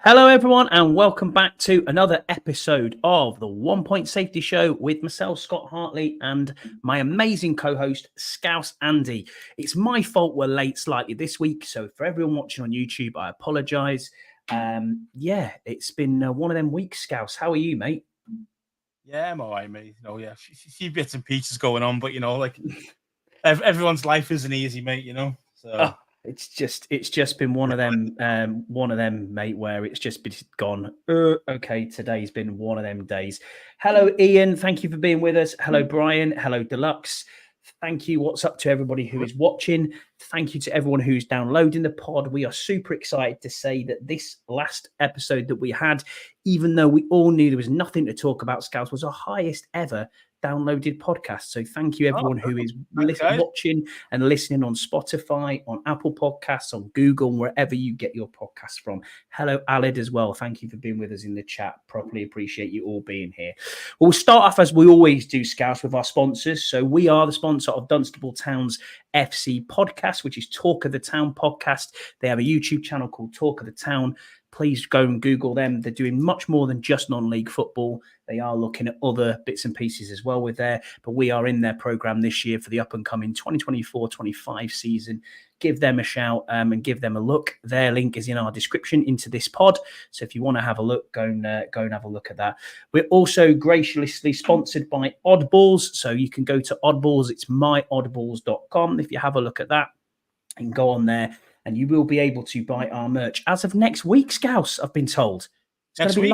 Hello, everyone, and welcome back to another episode of the 1 Point Safety Show with myself, Scott Hartley, and my amazing co-host, Scouse Andy. It's my fault we're late slightly this week, so for everyone watching on YouTube, I apologise. It's been one of them weeks, Scouse. How are you, mate? Yeah, I'm all right, mate. A few bits and pieces going on, but everyone's life isn't easy, mate. So. It's just been one of them, mate, where it's just been gone. Okay, today's been one of them days. Hello, Ian. Thank you for being with us. Hello, Brian. Hello, Deluxe. Thank you. What's up to everybody who is watching? Thank you to everyone who's downloading the pod. We are super excited to say that this last episode that we had, even though we all knew there was nothing to talk about, Scouts, was our highest ever downloaded podcast. So thank you everyone who is watching and listening on Spotify, on Apple Podcasts, on Google, wherever you get your podcasts from. Hello, Alid, as well. Thank you for being with us in the chat. Properly appreciate you all being here. We'll start off as we always do, Scouts, with our sponsors. So we are the sponsor of Dunstable Town's FC podcast, which is Talk of the Town podcast. They have a YouTube channel called Talk of the Town. Please go and Google them. They're doing much more than just non-league football. They are looking at other bits and pieces as well with there. But we are in their program this year for the up-and-coming 2024-25 season. Give them a shout and give them a look. Their link is in our description into this pod. So if you want to have a look, go and have a look at that. We're also graciously sponsored by Oddballs. So you can go to Oddballs. It's myoddballs.com. If you have a look at that, you can go on there. And you will be able to buy our merch as of next week, Scouse, I've been told. It's going to be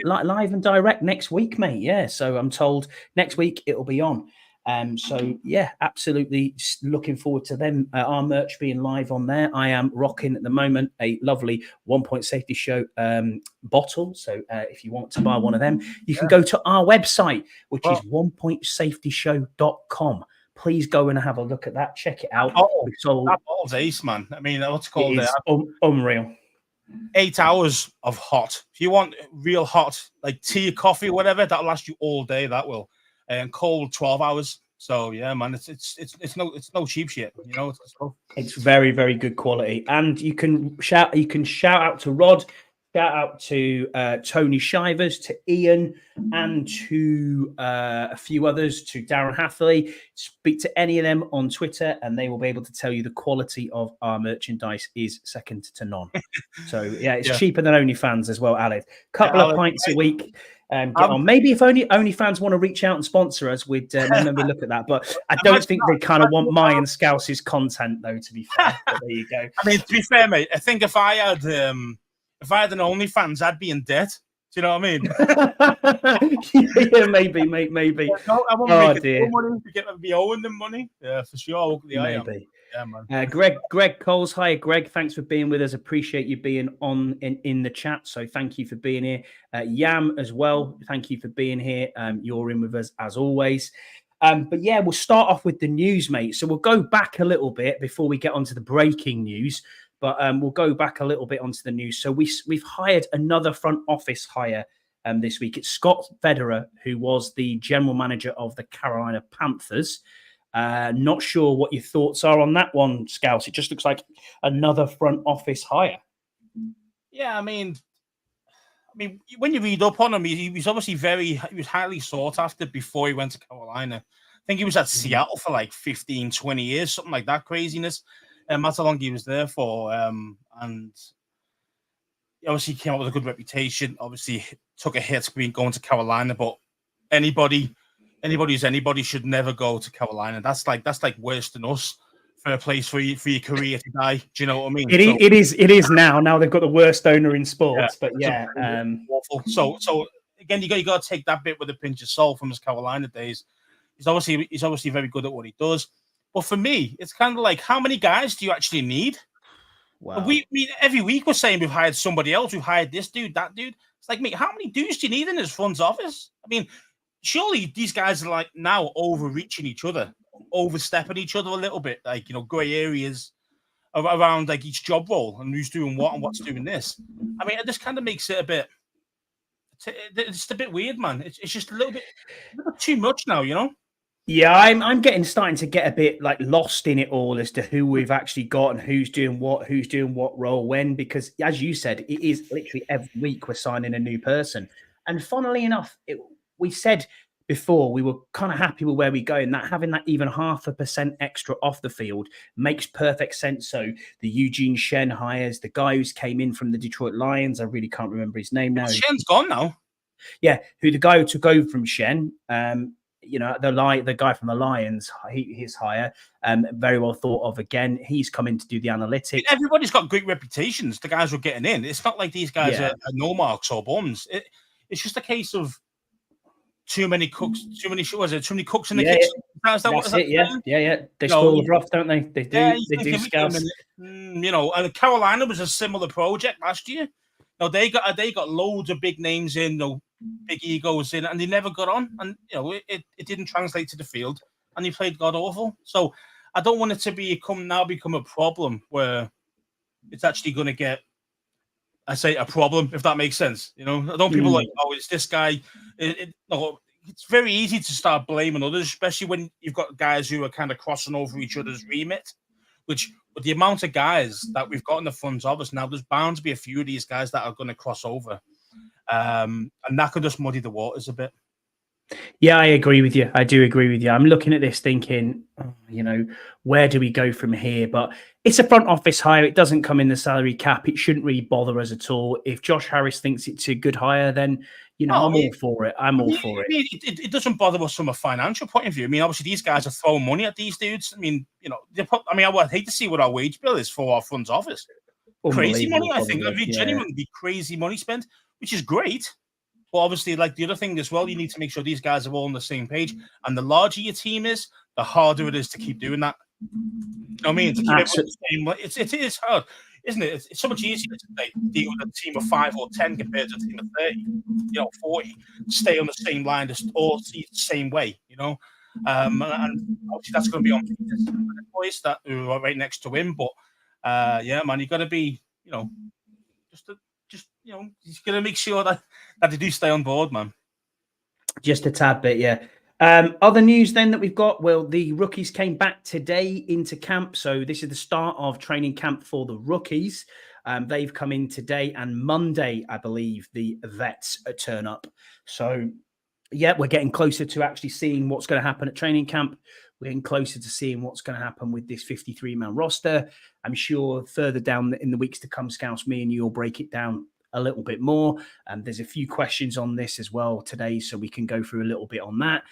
live and direct next week, mate. Yeah, so I'm told next week it'll be on. Absolutely looking forward to them. Our merch being live on there. I am rocking at the moment a lovely 1 Point Safety Show bottle. So if you want to buy one of them, you can go to our website, which is onepointsafetyshow.com. Please go and have a look at that. Check it out. That ball's ace, man. I mean, what's it called? It is unreal. 8 hours of hot. If you want real hot, like tea, coffee, whatever, that'll last you all day. That will, and cold 12 hours. So yeah, man, it's no cheap shit. It's very, very good quality. And you can shout out to Rod. Shout out to Tony Shivers, to Ian, and to a few others, to Darren Hathaway. Speak to any of them on Twitter, and they will be able to tell you the quality of our merchandise is second to none. So, it's cheaper than OnlyFans as well, Alid. Couple of pints a week. Get on. Maybe if OnlyFans want to reach out and sponsor us, we'd maybe look at that. But I don't think they kind of want my and Scouse's content, though, to be fair. But there you go. I mean, to be fair, mate, I think if I had an OnlyFans, I'd be in debt. Do you know what I mean? Yeah, maybe, mate, maybe. I won't make it money to be owing them money. Yeah, for sure. Maybe. Yeah, man. Greg Coles. Hi, Greg. Thanks for being with us. Appreciate you being on in the chat. So thank you for being here. Yam as well. Thank you for being here. You're in with us as always. But yeah, we'll start off with the news, mate. So we'll go back a little bit before we get onto the breaking news. But we'll go back a little bit onto the news. So we've hired another front office hire this week. It's Scott Federer, who was the general manager of the Carolina Panthers. Not sure what your thoughts are on that one, Scouse. It just looks like another front office hire. Yeah, I mean, when you read up on him, he was obviously he was highly sought after before he went to Carolina. I think he was at Seattle for like 15, 20 years, something like that craziness. That's how long he was there for. And obviously came up with a good reputation. Obviously took a hit going to Carolina, but anybody who's anybody should never go to Carolina. That's like worse than us for a place for your career to die. Do you know what I mean? It is now. Now they've got the worst owner in sports, but yeah. Awful. So again, you got to take that bit with a pinch of salt from his Carolina days. He's obviously very good at what he does. But for me, it's kind of like, how many guys do you actually need? Wow. Every week we're saying we've hired somebody else, we've hired this dude, that dude. It's like, mate, how many dudes do you need in his front office? I mean, surely these guys are like now overreaching each other, overstepping each other a little bit, like grey areas around like each job role and who's doing what and what's doing this. I mean, it just kind of makes it a bit. It's just a bit weird, man. It's just a little bit too much now, Yeah, I'm getting starting to get a bit like lost in it all as to who we've actually got and who's doing what role when, because as you said, it is literally every week we're signing a new person. And funnily enough, we said before we were kind of happy with where we go, and that having that even 0.5% extra off the field makes perfect sense. So the Eugene Shen hires, the guy who's came in from the Detroit Lions, I really can't remember his name now. Shen's gone now. Yeah, the guy who took over from Shen, the guy from the Lions, his hire, very well thought of. Again, he's come in to do the analytics. Everybody's got great reputations. The guys who are getting in. It's not like these guys are no marks or bums. It's just a case of too many cooks. Too many cooks in the kitchen. That's it. Yeah. They spoil the broth, don't they? They do. They do scouts. And Carolina was a similar project last year. No, they got loads of big names in, big egos in, and they never got on. And it didn't translate to the field, and he played god awful. So I don't want it to become a problem where it's actually going to get, I say, a problem, if that makes sense. I don't people like, oh, it's this guy. It's very easy to start blaming others, especially when you've got guys who are kind of crossing over each other's remit. Which, with the amount of guys that we've got in the front office now, there's bound to be a few of these guys that are going to cross over. And that could just muddy the waters a bit. Yeah, I agree with you. I do agree with you. I'm looking at this thinking, where do we go from here? But it's a front office hire. It doesn't come in the salary cap. It shouldn't really bother us at all. If Josh Harris thinks it's a good hire, then, I'm all for it. It doesn't bother us from a financial point of view. I mean, obviously, these guys are throwing money at these dudes. I mean, I would hate to see what our wage bill is for our front office. Crazy money, I think. Genuinely crazy money spent, which is great. But obviously, like the other thing as well, you need to make sure these guys are all on the same page. And the larger your team is, the harder it is to keep doing that. You know what I mean? To keep it is hard, isn't it? It's so much easier to deal with a team of 5 or 10 compared to a team of 30, 40. Stay on the same line, all see it the same way, And obviously that's going to be on the boys that are right next to him. But man, you got to be, he's going to make sure that they do stay on board, man. Just a tad bit, yeah. Other news then that we've got, well, the rookies came back today into camp. So this is the start of training camp for the rookies. They've come in today, and Monday, I believe, the vets turn up. So, yeah, we're getting closer to actually seeing what's going to happen at training camp. We're getting closer to seeing what's going to happen with this 53-man roster. I'm sure further down in the weeks to come, Scouts, me and you will break it down a little bit more. There's a few questions on this as well today, so we can go through a little bit on that.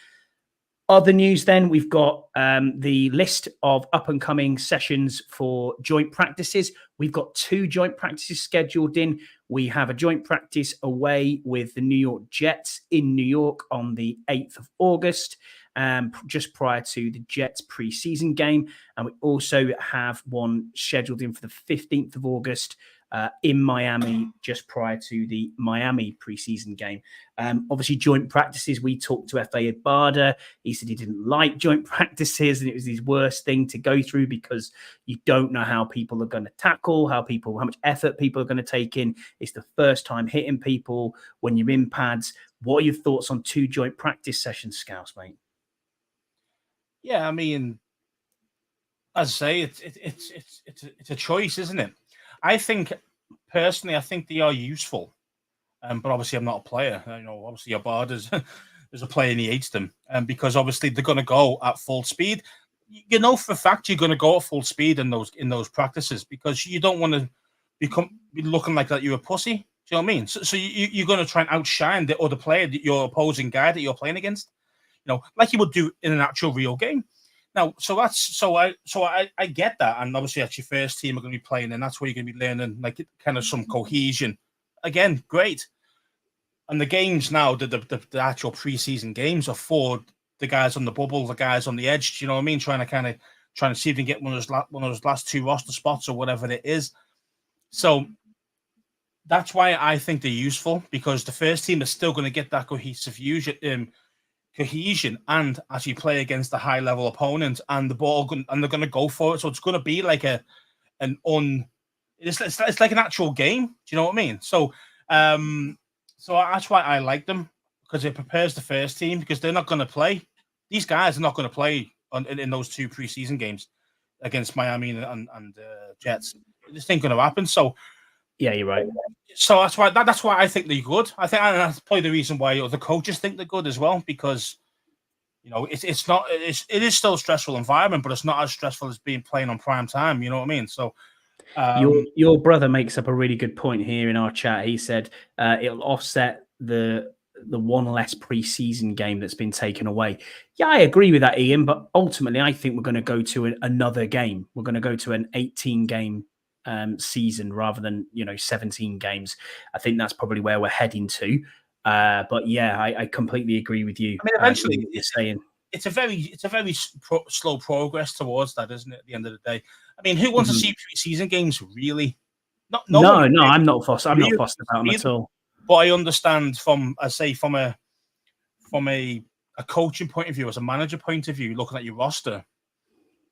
Other news then, we've got the list of up-and-coming sessions for joint practices. We've got 2 joint practices scheduled in. We have a joint practice away with the New York Jets in New York on the 8th of August, just prior to the Jets preseason game. And we also have one scheduled in for the 15th of August in Miami, just prior to the Miami preseason game. Obviously, joint practices, we talked to F.A. Abada. He said he didn't like joint practices and it was his worst thing to go through because you don't know how people are going to tackle, how much effort people are going to take in. It's the first time hitting people when you're in pads. What are your thoughts on 2 joint practice sessions, Scouts, mate? Yeah, I mean, as I say, it's a choice, isn't it? I think personally, they are useful, but obviously, I'm not a player. Obviously, Abada's is a player and he hates them, because obviously they're going to go at full speed. For a fact you're going to go at full speed in those practices because you don't want to be looking like that you're a pussy. Do you know what I mean? So you're going to try and outshine the other player, your opposing guy that you're playing against. Like you would do in an actual real game. Now, I get that, and obviously that's your first team are going to be playing, and that's where you're going to be learning like kind of some cohesion. Again, great. And the games now, the actual preseason games are for the guys on the bubble, the guys on the edge. Do you know what I mean? Trying to see if they can get one of those last 2 roster spots or whatever it is. So that's why I think they're useful, because the first team is still going to get that cohesive cohesion and actually play against a high level opponent, and they're going to go for it. So it's going to be like it's like an actual game. Do you know what I mean? So that's why I like them, because it prepares the first team, because they're not going to play. These guys are not going to play in those 2 preseason games against Miami and Jets. This ain't going to happen. So yeah, you're right. So that's why I think they're good. I think that's probably the reason why other coaches think they're good as well, because it is still a stressful environment, but it's not as stressful as playing on prime time. You know what I mean? So your brother makes up a really good point here in our chat. He said it'll offset the one less preseason game that's been taken away. Yeah, I agree with that, Ian. But ultimately, I think we're going to go to another game. We're going to go to an 18-game season rather than 17 games. I think that's probably where we're heading to. But yeah, I completely agree with you. I mean, eventually, what you're saying. It's a very slow progress towards that, isn't it? At the end of the day, I mean, who wants to see preseason games? Really? No, I'm not fussed. I'm not fussed about them at all. But I understand from a coaching point of view, as a manager point of view, looking at your roster,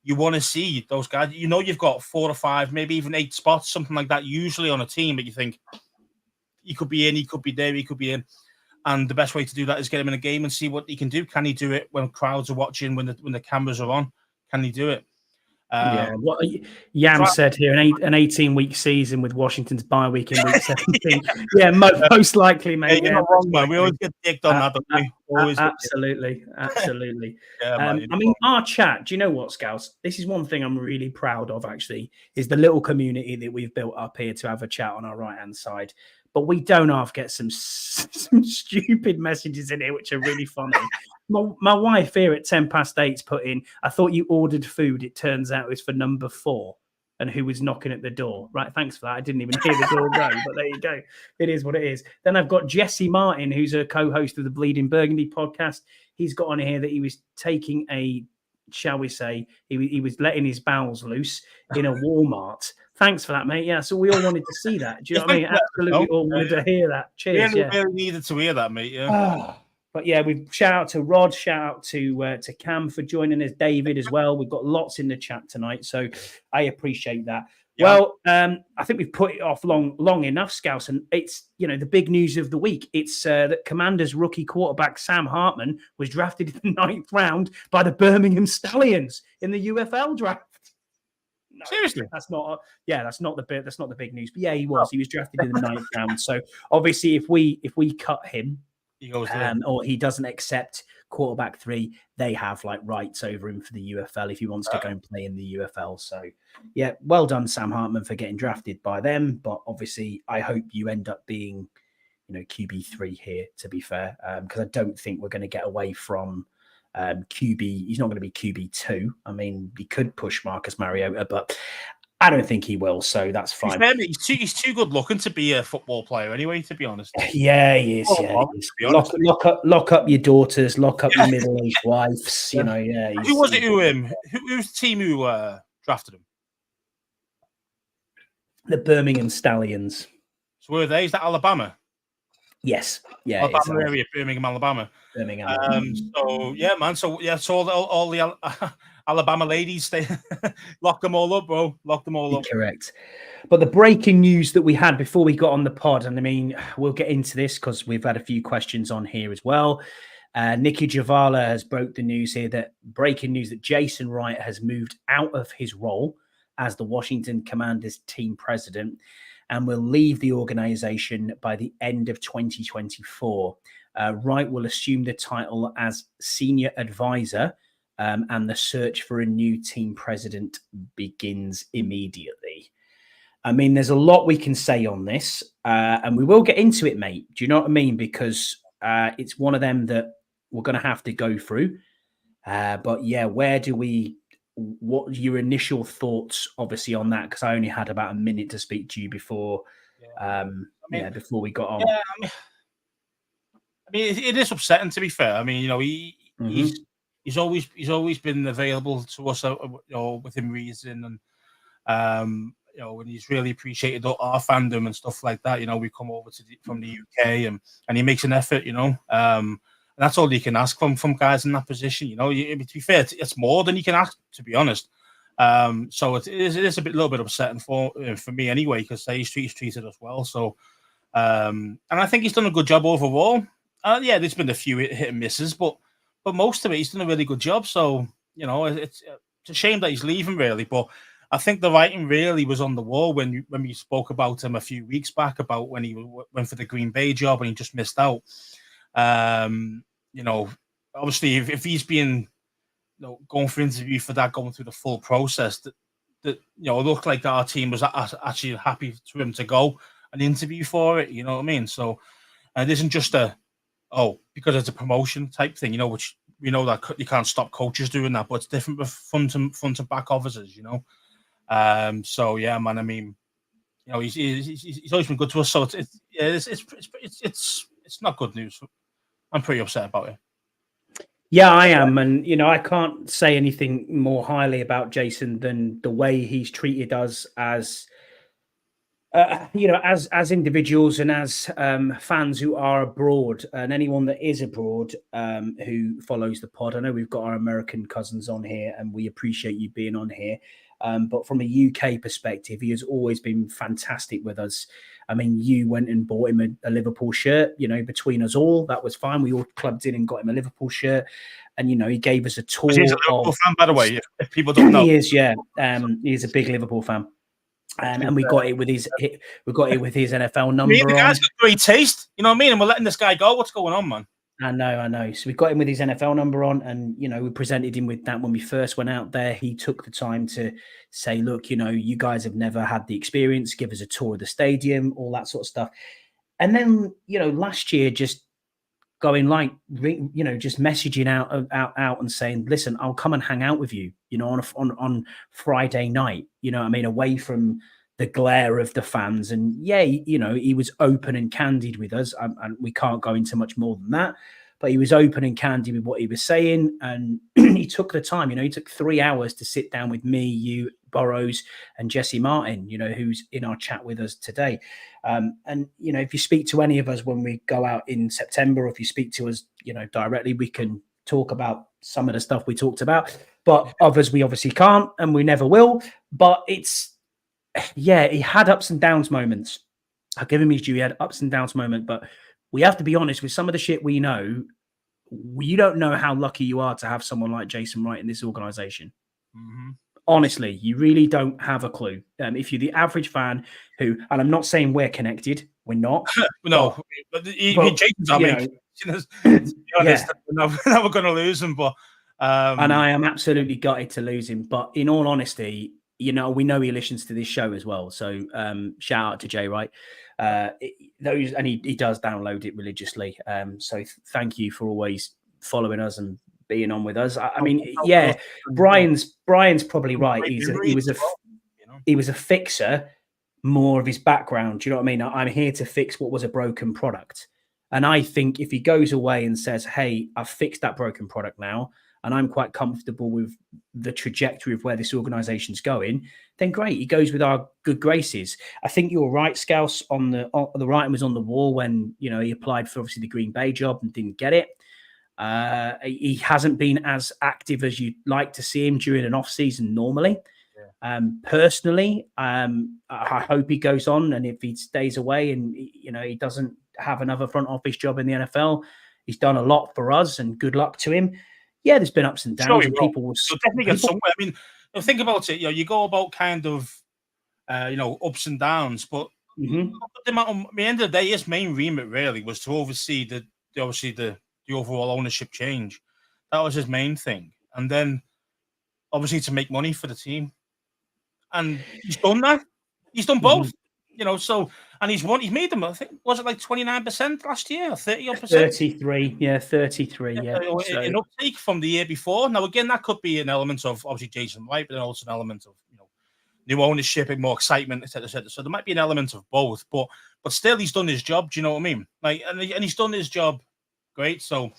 you want to see those guys. You've got 4 or 5, maybe even 8 spots, something like that, usually on a team that you think he could be in, he could be there, he could be in. And the best way to do that is get him in a game and see what he can do. Can he do it when crowds are watching, when the cameras are on? Can he do it? What Yam said here, an 18-week season with Washington's bye week in week 17. Yeah, most likely, mate. Yeah, you're not wrong, man. We always get dicked on that, don't we? Absolutely. Yeah, I mean, our chat, do you know what, Scouts? This is one thing I'm really proud of, actually, is the little community that we've built up here to have a chat on our right-hand side. But we don't half get some stupid messages in here, which are really funny. My wife here at 8:10 put in, I thought you ordered food. It turns out it was for number 4 and who was knocking at the door. Right, thanks for that. I didn't even hear the door go, but there you go. It is what it is. Then I've got Jesse Martin, who's a co-host of the Bleeding Burgundy podcast. He's got on here that he was taking shall we say, he was letting his bowels loose in a Walmart. Thanks for that, mate. Yeah, so we all wanted to see that. Do you know what I mean? Absolutely all wanted to hear that. Cheers. We really needed to hear that, mate. Yeah. But yeah, we shout out to Rod, shout out to Cam for joining us, David as well. We've got lots in the chat tonight, so I appreciate that. Yeah. Well, I think we've put it off long enough, Scouse, and it's the big news of the week. It's that Commanders rookie quarterback Sam Hartman was drafted in the 9th round by the Birmingham Stallions in the UFL draft. No, seriously, that's not the big news. But yeah, he was drafted in the 9th round. So obviously, if we cut him, he goes or he doesn't accept quarterback 3, they have rights over him for the UFL if he wants to go and play in the UFL. So yeah, well done, Sam Hartman, for getting drafted by them. But obviously, I hope you end up being, QB3 here. To be fair, because I don't think we're going to get away from QB. He's not going to be QB2. I mean, he could push Marcus Mariota, but I don't think he will, so that's fine. He's too good looking to be a football player anyway, to be honest. Yeah, he is. Lock up your daughters, lock up your middle-aged wives. Who was it who was the team who drafted him? The Birmingham Stallions. So where are they? Is that Alabama? Yes. Yeah. Alabama area, Birmingham, Alabama. So yeah, man. So yeah, so all the Alabama ladies, they lock them all up, bro. Lock them all up. Correct. But the breaking news that we had before we got on the pod, and I mean, we'll get into this because we've had a few questions on here as well. Nikki Javala has broke the news here breaking news that Jason Wright has moved out of his role as the Washington Commanders team president and will leave the organization by the end of 2024. Wright will assume the title as senior advisor, and the search for a new team president begins immediately. I mean, there's a lot we can say on this, and we will get into it, mate. Do you know what I mean? Because it's one of them that we're going to have to go through. But yeah, what are your initial thoughts, obviously, on that? Because I only had about a minute to speak to you before, before we got on. Yeah, I mean, it is upsetting, to be fair. I mean, he's always been available to us, within reason, and when he's really appreciated our fandom and stuff like that. We come over from the UK, and he makes an effort. And that's all you can ask from guys in that position. To be fair, it's more than you can ask, to be honest. So it is a little bit upsetting for me anyway, because he's treated us well. So, and I think he's done a good job overall. There's been a few hit and misses, but most of it he's done a really good job. So it's a shame that he's leaving, really. But I think the writing really was on the wall when we spoke about him a few weeks back, about when he went for the Green Bay job and he just missed out. Obviously, if he's being going for interview for that, going through the full process, that it looked like our team was actually happy for him to go and interview for it. You know what I mean? So it isn't just because it's a promotion type thing, which we know that you can't stop coaches doing that, but it's different with front and back officers, So yeah, man. I mean, he's always been good to us. So it's not good news. I'm pretty upset about it. Yeah, I am, and I can't say anything more highly about Jason than the way he's treated us as, as individuals and as fans who are abroad, and anyone that is abroad who follows the pod. I know we've got our American cousins on here, and we appreciate you being on here. But from a UK perspective, he has always been fantastic with us. I mean, you went and bought him a Liverpool shirt, between us all. That was fine. We all clubbed in and got him a Liverpool shirt. And, he gave us a tour. He's a Liverpool fan, by the way, if people don't know. He is, yeah. He's a big Liverpool fan. And we got it with his NFL number. The guy's got great taste. You know what I mean? And we're letting this guy go. What's going on, man? I know. So we got him with his NFL number on, and we presented him with that when we first went out there. He took the time to say, "Look, you guys have never had the experience. Give us a tour of the stadium, all that sort of stuff." And then, last year, just going just messaging out and saying, "Listen, I'll come and hang out with you, on Friday night." Away from the glare of the fans. And he was open and candid with us, and we can't go into much more than that, but he was open and candid with what he was saying. And he took the time, he took 3 hours to sit down with me, you, Burrows, and Jesse Martin, who's in our chat with us today. And if you speak to any of us when we go out in September, or if you speak to us, directly, we can talk about some of the stuff we talked about, but others we obviously can't, and we never will. But he had ups and downs moments. I'll give him his due. He had ups and downs moments, but we have to be honest with some of the shit we know. You don't know how lucky you are to have someone like Jason Wright in this organization. Mm-hmm. Honestly, you really don't have a clue. If you're the average fan and I'm not saying we're connected, we're not. No, but Jason's our main. To be honest, we're never going to lose him, but and I am absolutely gutted to lose him. But in all honesty, we know he listens to this show as well. So shout out to Jay Wright. And he does download it religiously. So thank you for always following us and being on with us. I mean, Brian's probably right. He was a fixer, more of his background. Do you know what I mean? I'm here to fix what was a broken product. And I think if he goes away and says, "Hey, I've fixed that broken product now, and I'm quite comfortable with the trajectory of where this organization's going," then great. He goes with our good graces. I think you're right, Scouse, on the writing was on the wall when, he applied for obviously the Green Bay job and didn't get it. He hasn't been as active as you'd like to see him during an off season normally. Yeah. Personally, I hope he goes on, and if he stays away and, he doesn't have another front office job in the NFL, he's done a lot for us, and good luck to him. Yeah, there's been ups and downs, and people will definitely get somewhere. I mean, think about it. You go about kind of, ups and downs, but at the end of the day, his main remit really was to oversee the overall ownership change. That was his main thing, and then obviously to make money for the team. And he's done that. He's done both. So, and he's made them, I think, was it like 29% last year, 30%? 33, yeah, 33, yeah. An uptake from the year before. Now, again, that could be an element of obviously Jason Wright, but then also an element of new ownership and more excitement, etc., etc. So there might be an element of both, but still, he's done his job. Do you know what I mean? And he's done his job great. So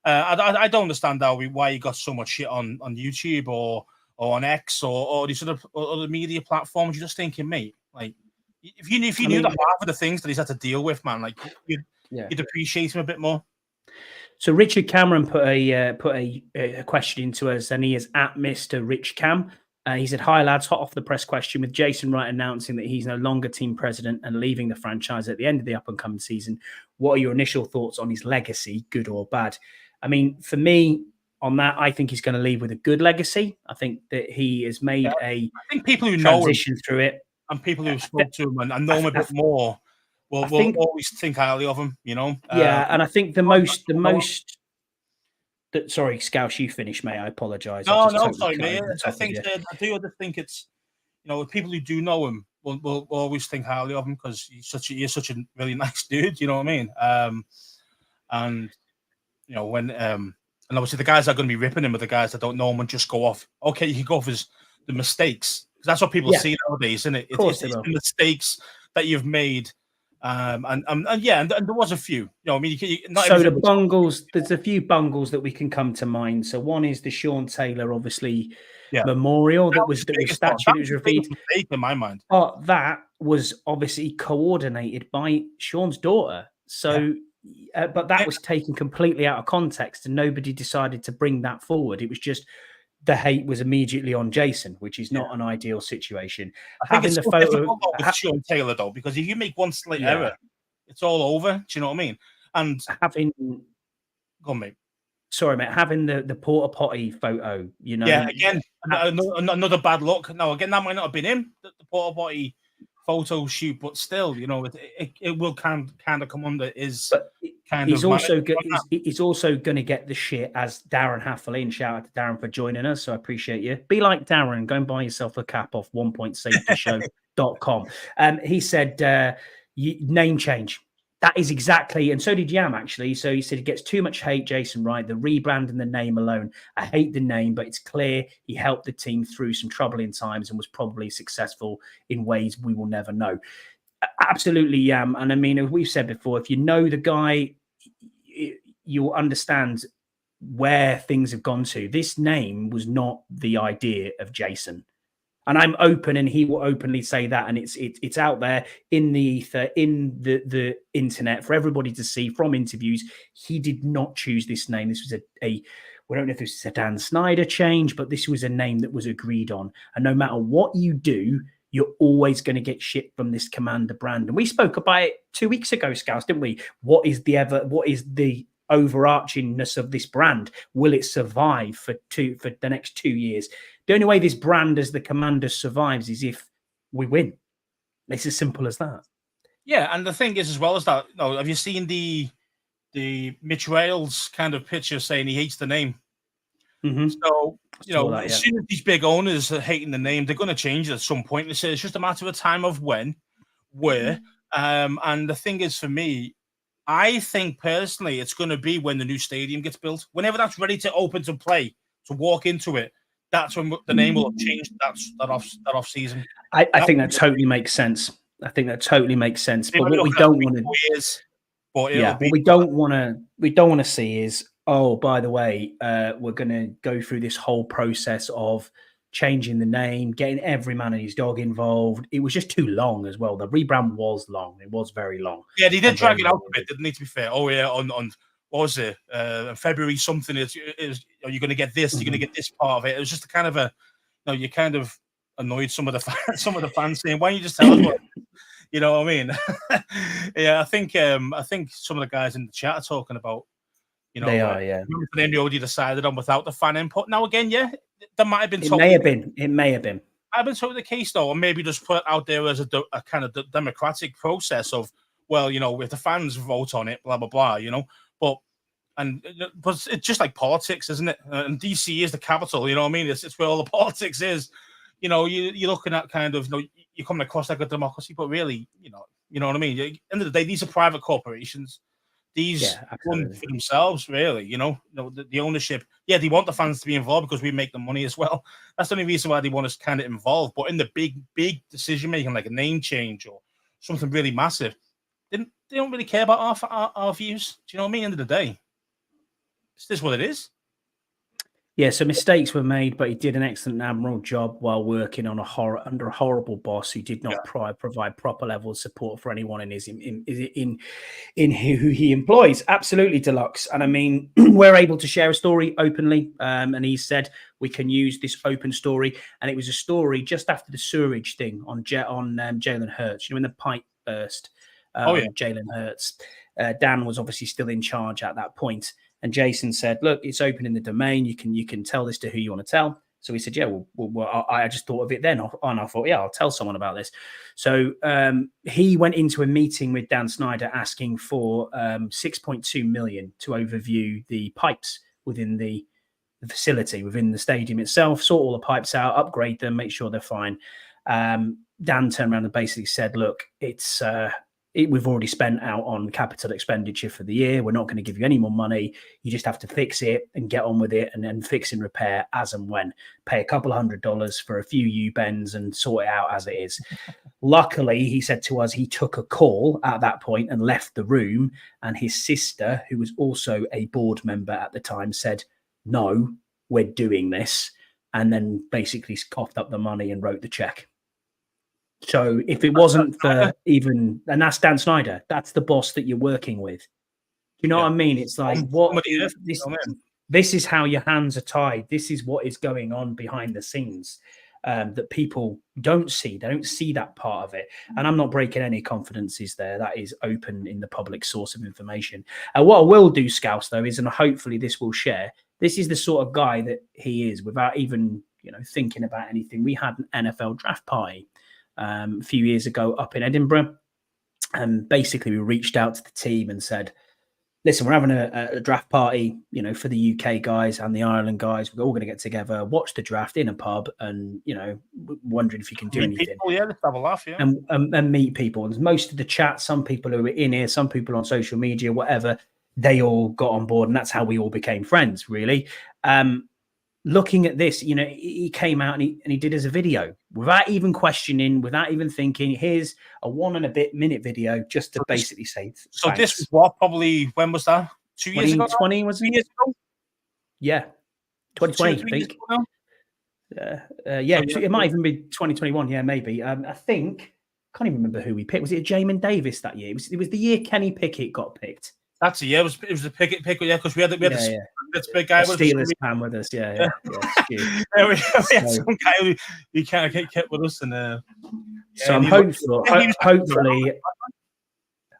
I don't understand why he got so much shit on YouTube or on X or these sort of other media platforms. You're just thinking, mate, if you knew the half of the things that he's had to deal with, man, you'd appreciate him a bit more. So Richard Cameron put a question into us, and he is at Mr. Rich Cam. He said, "Hi lads, hot off the press question with Jason Wright announcing that he's no longer team president and leaving the franchise at the end of the up and coming season. What are your initial thoughts on his legacy, good or bad?" I mean, for me, on that, I think he's going to leave with a good legacy. I think that he has made I think people who transition through it, and people who spoke to him and know him a bit more will always think highly of him. You know. Yeah, and I think the most. Sorry, Scouse, you finish, mate. I apologise. No, sorry, mate. I think I do think it's, you know, people who do know him will always think highly of him because he's such a really nice dude. You know what I mean? And you know when and obviously the guys that are going to be ripping him are the guys that don't know him and just go off. Okay, you can go off as the mistakes because that's what people see nowadays, isn't it? It's the mistakes that you've made. And there was a few. You know, I mean, the bungles. There's a few bungles that we can come to mind. So one is the Sean Taylor, obviously, memorial that was statue that was revealed in my mind. But that was obviously coordinated by Sean's daughter. So, but that was taken completely out of context, and nobody decided to bring that forward. It was just the hate was immediately on Jason, which is not an ideal situation. I think it's the photo with Sean Taylor though, because if you make one slight error, it's all over. Do you know what I mean? And having, go on, mate. Sorry, mate. Having the porta potty photo, you know. Yeah, again, another bad look. No, again, that might not have been him, the porta potty photo shoot, but still, you know, it will kind of come under his kind he's of. He's also going to get the shit as Darren Haffley, shout out to Darren for joining us. So I appreciate you. Be like Darren, go and buy yourself a cap off onepointsafetyshow.com. He said name change. That is exactly, and so did Yam actually. So he said it gets too much hate, Jason Wright. The rebrand and the name alone. I hate the name, but it's clear he helped the team through some troubling times and was probably successful in ways we will never know. Absolutely, Yam. And I mean, as we've said before, if you know the guy, you'll understand where things have gone to. This name was not the idea of Jason. And I'm open, and he will openly say that, and it's out there in the ether, in the internet for everybody to see from interviews. He did not choose this name. This was we don't know if this is a Dan Snyder change, but this was a name that was agreed on. And no matter what you do, you're always going to get shit from this Commander brand. And we spoke about it 2 weeks ago, Scouts, didn't we? What is the overarchingness of this brand? Will it survive for the next 2 years? The only way this brand as the Commander survives is if we win. It's as simple as that. Yeah, and the thing is, as well as that, have you seen the Mitch Rails kind of picture saying he hates the name? Mm-hmm. So, as soon as these big owners are hating the name, they're going to change it at some point. They say it's just a matter of time of when, where. And the thing is, for me, I think personally, it's going to be when the new stadium gets built. Whenever that's ready to open to play, to walk into it, that's when the name will have changed. That off season. I think that totally makes sense. But what we don't want to, what we don't want to see is, oh, by the way, we're going to go through this whole process of changing the name, getting every man and his dog involved. It was just too long as well. The rebrand was long. It was very long. Yeah, they did drag it out a bit, didn't they, to be fair? Oh, yeah, on what was it? February something is you're going to get this, you're going to get this part of it. It was just a kind of you kind of annoyed some of the fans saying, why don't you just tell us what, you know what I mean? Yeah, I think some of the guys in the chat are talking about, they are, yeah. They already decided on without the fan input. Now again, there might have been. It may have been. I've been told the case though, or maybe just put it out there as a kind of democratic process of, well, if the fans vote on it, blah blah blah, But it's just like politics, isn't it? And DC is the capital, you know what I mean? It's where all the politics is. You're looking at kind of, you're coming across like a democracy, but really, you know what I mean? At the end of the day, these are private corporations. These run for themselves, really. The ownership. Yeah, they want the fans to be involved because we make the money as well. That's the only reason why they want us kind of involved. But in the big decision making, like a name change or something really massive, they don't really care about our views. Do you know what I mean? End of the day, it's just what it is. Yeah, so mistakes were made, but he did an excellent admirable job while working on under a horrible boss who did Yeah. not provide proper level of support for anyone in his in who he employs. Absolutely, Deluxe. And I mean, we're able to share a story openly, and he said we can use this open story. And it was a story just after the sewerage thing on Jalen Hurts. You know, when the pipe burst on Jalen Hurts. Dan was obviously still in charge at that point. And Jason said, look, it's open in the domain. You can tell this to who you want to tell. So he said, yeah, well, I just thought of it then. And I thought, yeah, I'll tell someone about this. So he went into a meeting with Dan Snyder asking for 6.2 million to overview the pipes within the facility, within the stadium itself, sort all the pipes out, upgrade them, make sure they're fine. Dan turned around and basically said, look, we've already spent out on capital expenditure for the year. We're not going to give you any more money. You just have to fix it and get on with it and then fix and repair as and when. Pay a couple $100 for a few U-bends and sort it out as it is. Luckily, he said to us, he took a call at that point and left the room. And his sister, who was also a board member at the time, said, no, we're doing this. And then basically coughed up the money and wrote the check. So if it wasn't for even, and that's Dan Snyder, that's the boss that you're working with. You know what I mean? It's like, this is how your hands are tied. This is what is going on behind the scenes that people don't see. They don't see that part of it. And I'm not breaking any confidences there. That is open in the public source of information. And what I will do, Scouse, though, is, and hopefully this will share, this is the sort of guy that he is without even, thinking about anything. We had an NFL draft party a few years ago up in Edinburgh, and basically we reached out to the team and said, listen, we're having a draft party, for the UK guys and the Ireland guys. We're all going to get together, watch the draft in a pub, and wondering if you can do anything. People, let's have a laugh, and meet people. And most of the chat, some people who were in here, some people on social media, whatever, they all got on board, and that's how we all became friends, really. Looking at this, he came out and he did as a video without even questioning, without even thinking. Here's a 1 and a bit minute video just to basically say. So thanks. This was what? Probably when was that? 2 years ago? 2020 was it? 2 years ago? Yeah, 2020. I think. It might even be 2021. Yeah, maybe. I think. Can't even remember who we picked. Was it Jamin Davis that year? It was the year Kenny Pickett got picked. That's it. Yeah, it was the pick, yeah, because we had this big guy with Steelers fan with us. Yeah. We had some guy who kind of kept with us, and so I'm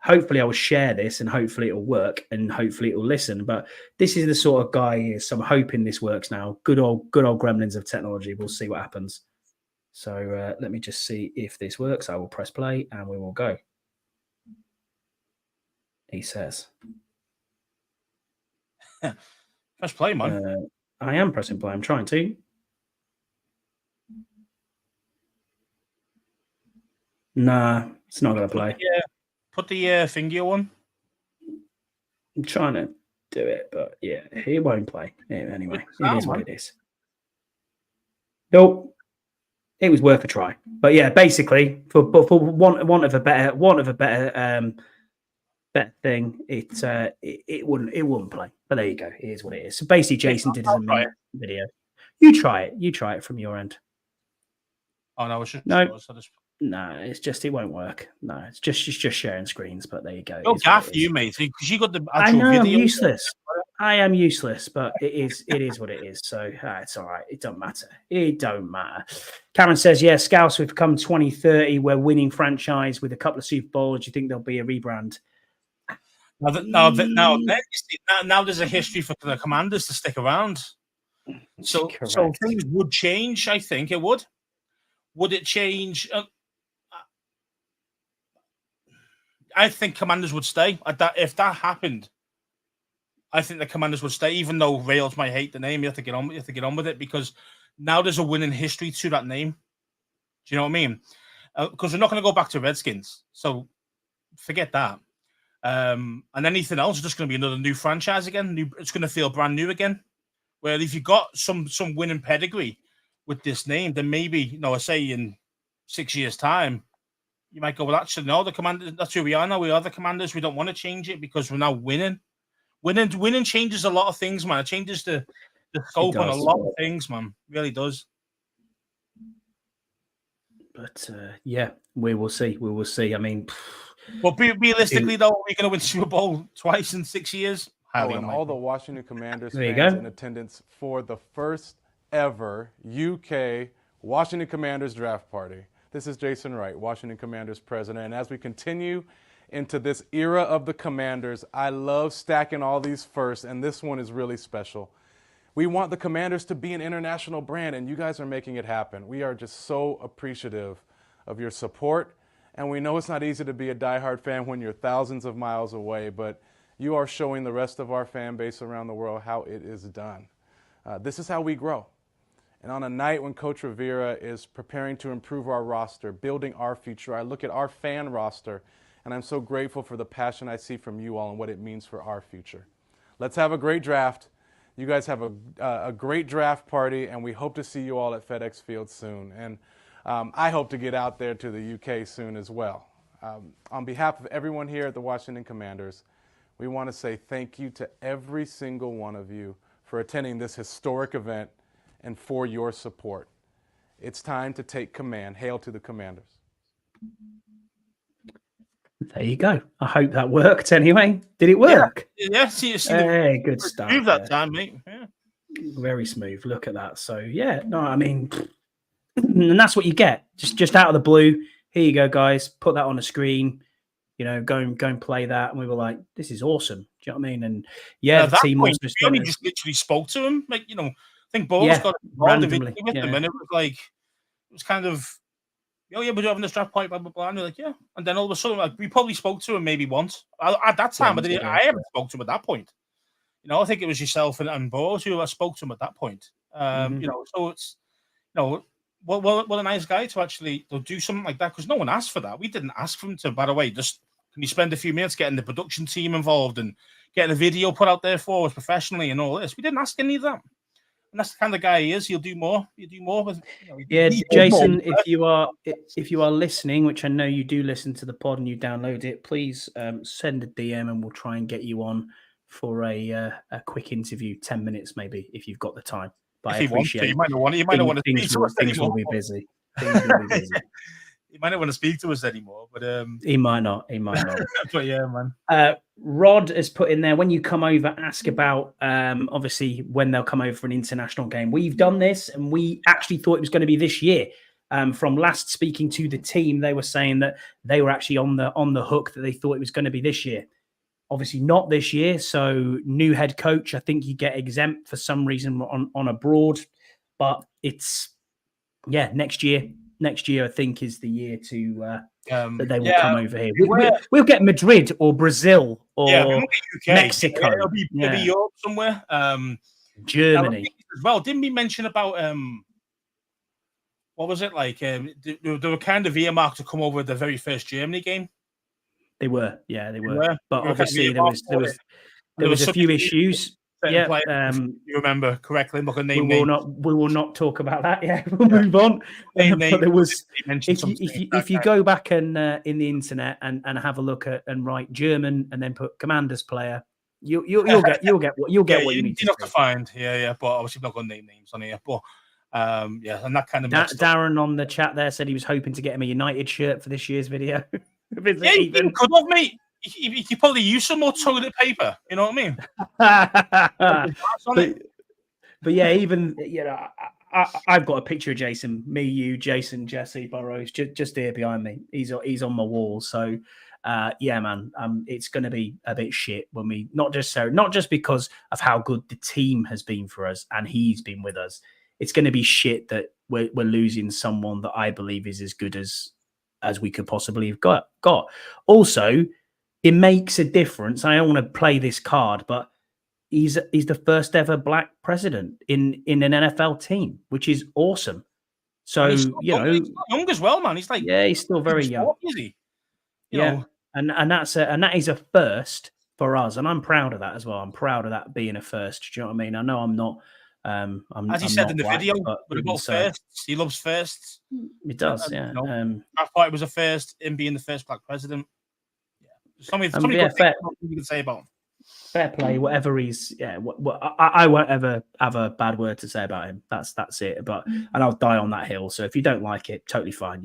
hopefully I will share this, and hopefully it'll work, and hopefully it'll listen. But this is the sort of guy he is. So I'm hoping this works now. Good old gremlins of technology. We'll see what happens. So let me just see if this works. I will press play, and we will go. He says, press play, man. I am pressing play. I'm trying to. Nah, it's not going to play. Put the finger on. I'm trying to do it, but yeah, it won't play. Anyway, it is what it is. Nope. It was worth a try. But yeah, basically, for want of a better thing, it wouldn't play. But there you go. It is what it is. So basically, Jason did his video. You try it from your end. Oh no, no, it's just it won't work. No, it's just sharing screens. But there you go. No gaff, you mate, because you got the actual I know video. I'm useless. I am useless, but it is what it is. So it's all right. It don't matter. It don't matter. Cameron says, yeah, Scouts, we've come 2030. We're winning franchise with a couple of Super Bowls. Do you think there'll be a rebrand? Now there's a history for the Commanders to stick around. So things would change. I think it would. Would it change? I think Commanders would stay. If that happened, I think the Commanders would stay. Even though Rails might hate the name, you have to get on with it, because now there's a winning history to that name. Do you know what I mean? Because we're not going to go back to Redskins, so forget that. And anything else is just going to be another new franchise again. It's going to feel brand new again. Where if you got some winning pedigree with this name, then maybe, I say in 6 years' time, you might go, well, actually, no, the Commanders, that's who we are now. We are the Commanders. We don't want to change it because we're now winning. Winning changes a lot of things, man. It changes the the scope on a does. lot of things, man. Really does. But yeah, we will see. We will see. I mean, but realistically, though, we're going to win Super Bowl twice in 6 years. And all the Washington Commanders there you fans go. in attendance for the first ever UK Washington Commanders draft party. This is Jason Wright, Washington Commanders president. And as we continue into this era of the Commanders, I love stacking all these firsts, and this one is really special. We want the Commanders to be an international brand, and you guys are making it happen. We are just so appreciative of your support, and we know it's not easy to be a diehard fan when you're thousands of miles away, but you are showing the rest of our fan base around the world how it is done. This is how we grow. And on a night when Coach Rivera is preparing to improve our roster, building our future, I look at our fan roster, and I'm so grateful for the passion I see from you all and what it means for our future. Let's have a great draft. You guys have a great draft party, and we hope to see you all at FedEx Field soon. And I hope to get out there to the UK soon as well. On behalf of everyone here at the Washington Commanders, we want to say thank you to every single one of you for attending this historic event and for your support. It's time to take command. Hail to the Commanders. There you go. I hope that worked anyway. Did it work? Yeah, see hey, good stuff. Move that time, mate. Yeah. Very smooth. Look at that. So yeah, no, I mean, and that's what you get. Just out of the blue. Here you go, guys. Put that on the screen. You know, go and play that. And we were like, this is awesome. Do you know what I mean? And yeah, the team point, we only just literally spoke to him. Like, you know, I think Bo's got randomly with them, and it was like, it was kind of, oh yeah, we're having this draft point, blah blah blah. And we're like, yeah. And then all of a sudden, like, we probably spoke to him maybe once at that time, but I haven't spoke to him at that point. You know, I think it was yourself and Bo who spoke to him at that point. You know, so it's, you know, what a nice guy to actually do something like that, because no one asked for that. We didn't ask for him to, by the way, just can you spend a few minutes getting the production team involved and getting a video put out there for us professionally and all this. We didn't ask any of that. And that's the kind of guy he is. He'll do more. He'll do more with, you know, yeah, Jason, if you are listening, which I know you do listen to the pod and you download it, please send a DM and we'll try and get you on for a quick interview, 10 minutes maybe, if you've got the time. But I appreciate you might not want to speak to us things anymore. Will be busy. Things will be busy. He might not want to speak to us anymore, but he might not. He might not. But yeah, man. Rod has put in there, when you come over, ask about obviously when they'll come over for an international game. We've done this, and we actually thought it was going to be this year. From last speaking to the team, they were saying that they were actually on the hook, that they thought it was going to be this year. Obviously not this year. So new head coach, I think you get exempt for some reason on abroad, but it's next year. Next year, I think, is the year to that they will come over here. We'll get Madrid or Brazil or Mexico. It'll be Europe somewhere. Germany as well. Didn't we mention about what was it like? They were kind of earmarked to come over the very first Germany game. They were, they were. But obviously there was a few issues. Yeah, you remember correctly. I'm not going to name we will not talk about that. Yeah, we'll move on. But there was, if you go back and in the internet and have a look at and write German and then put Commanders player, you'll get what you need to find. Yeah. But obviously not going to name names on here. But and that kind of Darren on the chat there said he was hoping to get him a United shirt for this year's video. You could have, mate. You could probably use some more toilet paper. You know what I mean? but yeah, even I've got a picture of Jason, me, you, Jason, Jesse Burrows, just here behind me. He's on my wall. So yeah, man, it's going to be a bit shit when we not just because of how good the team has been for us and he's been with us. It's going to be shit that we're losing someone that I believe is as good as we could possibly have got. Also, it makes a difference. I don't want to play this card, but he's the first ever black president in an NFL team, which is awesome. So he's young as well, man. He's like he's still very young. Is he? You know? and that is a first for us, and I'm proud of that as well. I'm proud of that being a first. Do you know what I mean? I know I'm not. As he said in the video, but about firsts, he loves firsts. He does, yeah. I thought it was a first, him being the first black president. Yeah, something you can say about him. Fair play, whatever he's. Yeah, I won't ever have a bad word to say about him. That's it. But and I'll die on that hill. So if you don't like it, totally fine.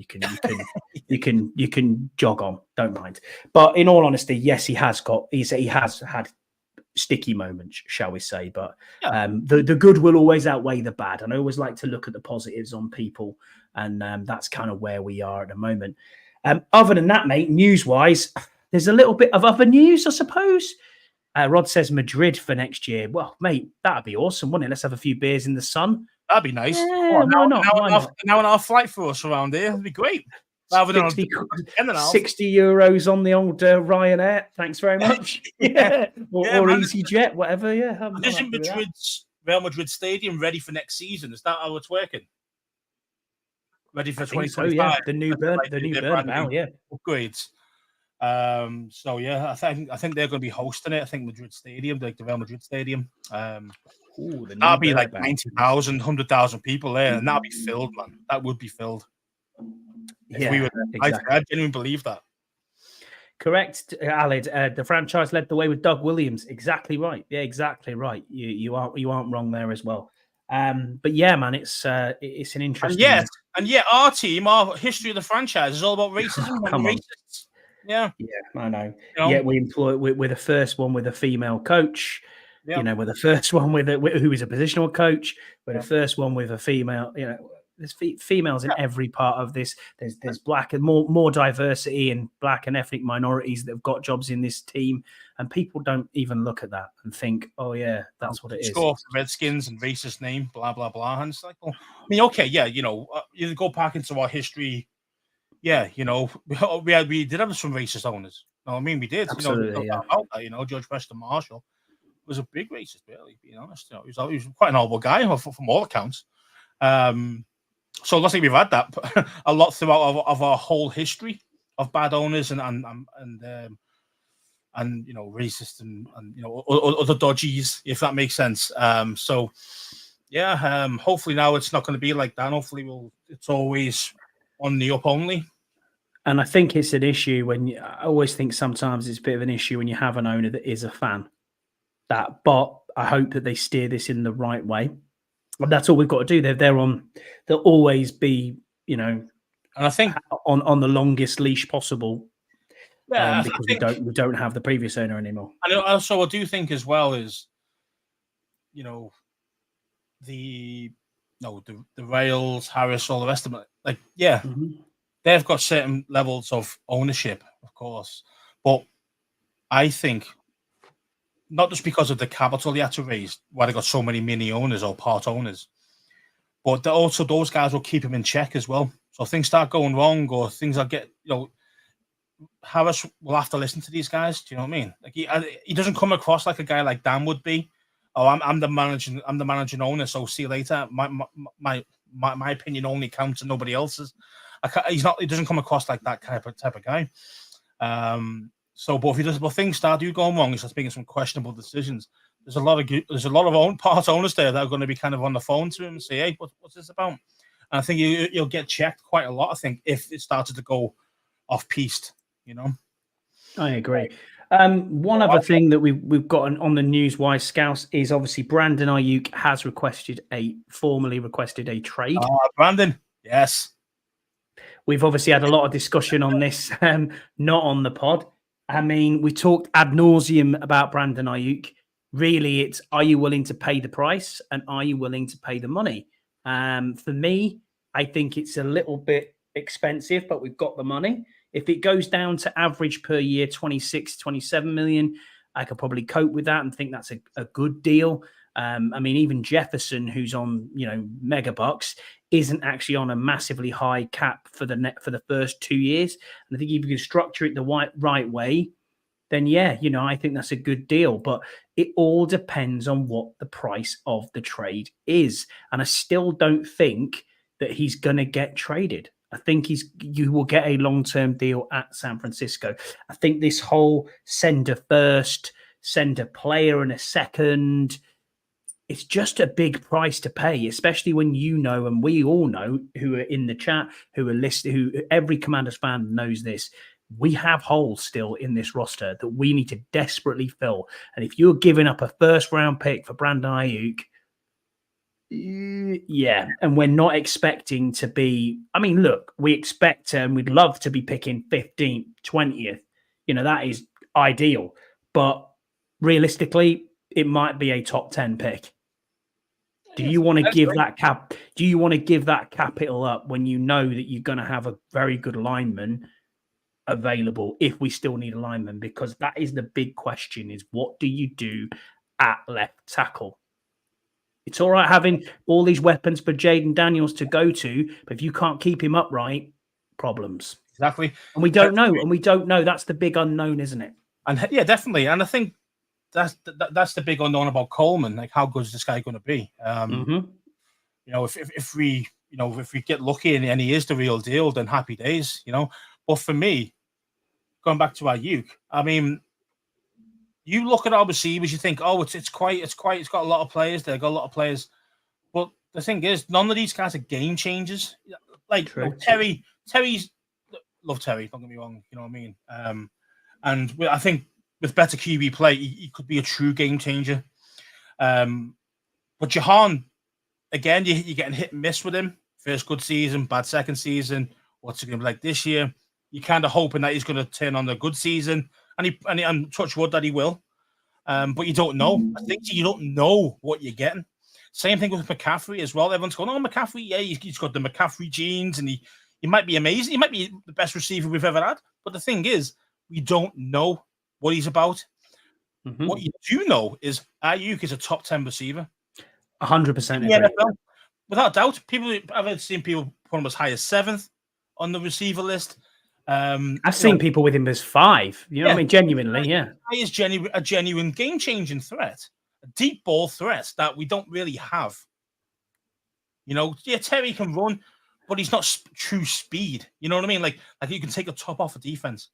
You can jog on. Don't mind. But in all honesty, yes, he has had sticky moments, shall we say? But the good will always outweigh the bad, and I always like to look at the positives on people, and that's kind of where we are at the moment. Other than that, mate, news-wise, there's a little bit of other news, I suppose. Rod says Madrid for next year. Well, mate, that'd be awesome, wouldn't it? Let's have a few beers in the sun. That'd be nice. Yeah, why not? Now an flight for us around here. It'd be great. 60 euros on the old Ryanair. Thanks very much. Or EasyJet, whatever. Yeah. Isn't Real Madrid Stadium ready for next season? Is that how it's working? Ready for 2025? So, yeah. The new Bernabeu, yeah. Upgrades. So yeah, I think they're going to be hosting it. I think Madrid Stadium, like the Real Madrid Stadium. That'll be like 90,000, 100,000 people there, and that'll be filled, man. That would be filled. If we were there. Exactly. I genuinely believe that. Correct, Alid. The franchise led the way with Doug Williams. Exactly right. Yeah, exactly right. You aren't wrong there as well. But yeah, man, it's an interesting. And our team, our history of the franchise is all about racism. Come on. Racists. Yeah, I know. Yeah, we're the first one with a female coach. Yeah. You know, we're the first one who is a positional coach. We're the first one with a female. You know, there's females in every part of this. There's black and more diversity and black and ethnic minorities that have got jobs in this team, and people don't even look at that and think, oh yeah, that's what it is. Score for Redskins and racist name, blah blah blah. And it's like, well, I mean, okay, yeah, you know, you go back into our history. Yeah, you know, we did have some racist owners. No, I mean, we did. Absolutely, you know, George Preston Marshall was a big racist, really, being honest. You know, he was quite an horrible guy from all accounts. So let's say we've had that a lot throughout of our whole history of bad owners and you know, racist and you know, other dodgies, if that makes sense. So yeah, hopefully now it's not going to be like that. Hopefully it's always on the up only. And I think it's an issue I always think sometimes it's a bit of an issue when you have an owner that is a fan. But I hope that they steer this in the right way. And that's all we've got to do. They'll always be, you know, and I think on the longest leash possible. Yeah, because we don't have the previous owner anymore. And also I do think as well is, you know, the Rails, Harris, all the rest of it. Like, yeah, they've got certain levels of ownership, of course, but I think not just because of the capital they had to raise, why they got so many mini owners or part owners, but also those guys will keep them in check as well. So if things start going wrong or things Harris will have to listen to these guys. Do you know what I mean? Like he doesn't come across like a guy like Dan would be. Oh, I'm the managing owner. So see you later. My opinion only counts and nobody else's. He doesn't come across like that type of guy. But if things start going wrong, he starts making some questionable decisions. There's a lot of part owners there that are going to be kind of on the phone to him and say, "Hey, what's this about?" And I think you'll get checked quite a lot. I think if it started to go off piste, you know. I agree. One other thing that we've got on the news-wise, Scouse, is obviously Brandon Ayuk has formally requested a trade. Brandon, yes. We've obviously had a lot of discussion on this, not on the pod. I mean, we talked ad nauseum about Brandon Ayuk. Really, it's are you willing to pay the price and are you willing to pay the money? For me, I think it's a little bit expensive, but we've got the money. If it goes down to average per year 26, 27 million, I could probably cope with that and think that's a good deal. I mean, even Jefferson, who's on, you know, mega bucks, isn't actually on a massively high cap for the first 2 years. And I think if you can structure it the right way, then yeah, you know, I think that's a good deal. But it all depends on what the price of the trade is. And I still don't think that he's going to get traded. I think you will get a long-term deal at San Francisco. I think this whole send a first, send a player and a second, it's just a big price to pay, especially when you know, and we all know who are in the chat, who are listed, who every Commanders fan knows this. we have holes still in this roster that we need to desperately fill. And if you're giving up a first-round pick for Brandon Ayuk, yeah, and we're not expecting to be. I mean, look, we expect and we'd love to be picking 15th, 20th. That is ideal. But realistically, it might be a top 10 pick. Do you want to give that cap? Do you want to give that capital up when you know that you're going to have a very good lineman available if we still need a lineman? Because that is the big question: is what do you do at left tackle? It's all right having all these weapons for Jaden Daniels to go to, but if you can't keep him upright, problems. Exactly. And we don't know. And we don't know. That's the big unknown, isn't it? And yeah, definitely. And I think that's the big unknown about Coleman. Like, how good is this guy going to be? If we get lucky and he is the real deal, then happy days. But for me, going back to Ayuk, I mean, you look at our receivers, you think, oh, it's got a lot of players. They've got a lot of players. But the thing is, none of these guys are game changers. Like Terry's love Terry, don't get me wrong, you know what I mean? And I think with better QB play, he could be a true game changer. But Jahan, again, you're getting hit and miss with him. First good season, bad second season. What's it going to be like this year? You're kind of hoping that he's going to turn on a good season. And touch wood that he will. But you don't know. I think you don't know what you're getting. Same thing with McCaffrey as well. Everyone's going, oh, McCaffrey, yeah, he's got the McCaffrey genes and he might be amazing. He might be the best receiver we've ever had. But the thing is, we don't know what he's about. Mm-hmm. What you do know is Ayuk is a top 10 receiver. 100%. Yeah, without doubt. I've seen people put him as high as 7th on the receiver list. I've seen people with him as 5. You know what I mean? Genuinely, yeah. He is a genuine game-changing threat, a deep ball threat that we don't really have. Terry can run, but he's not true speed. You know what I mean? Like you can take the top off a defense.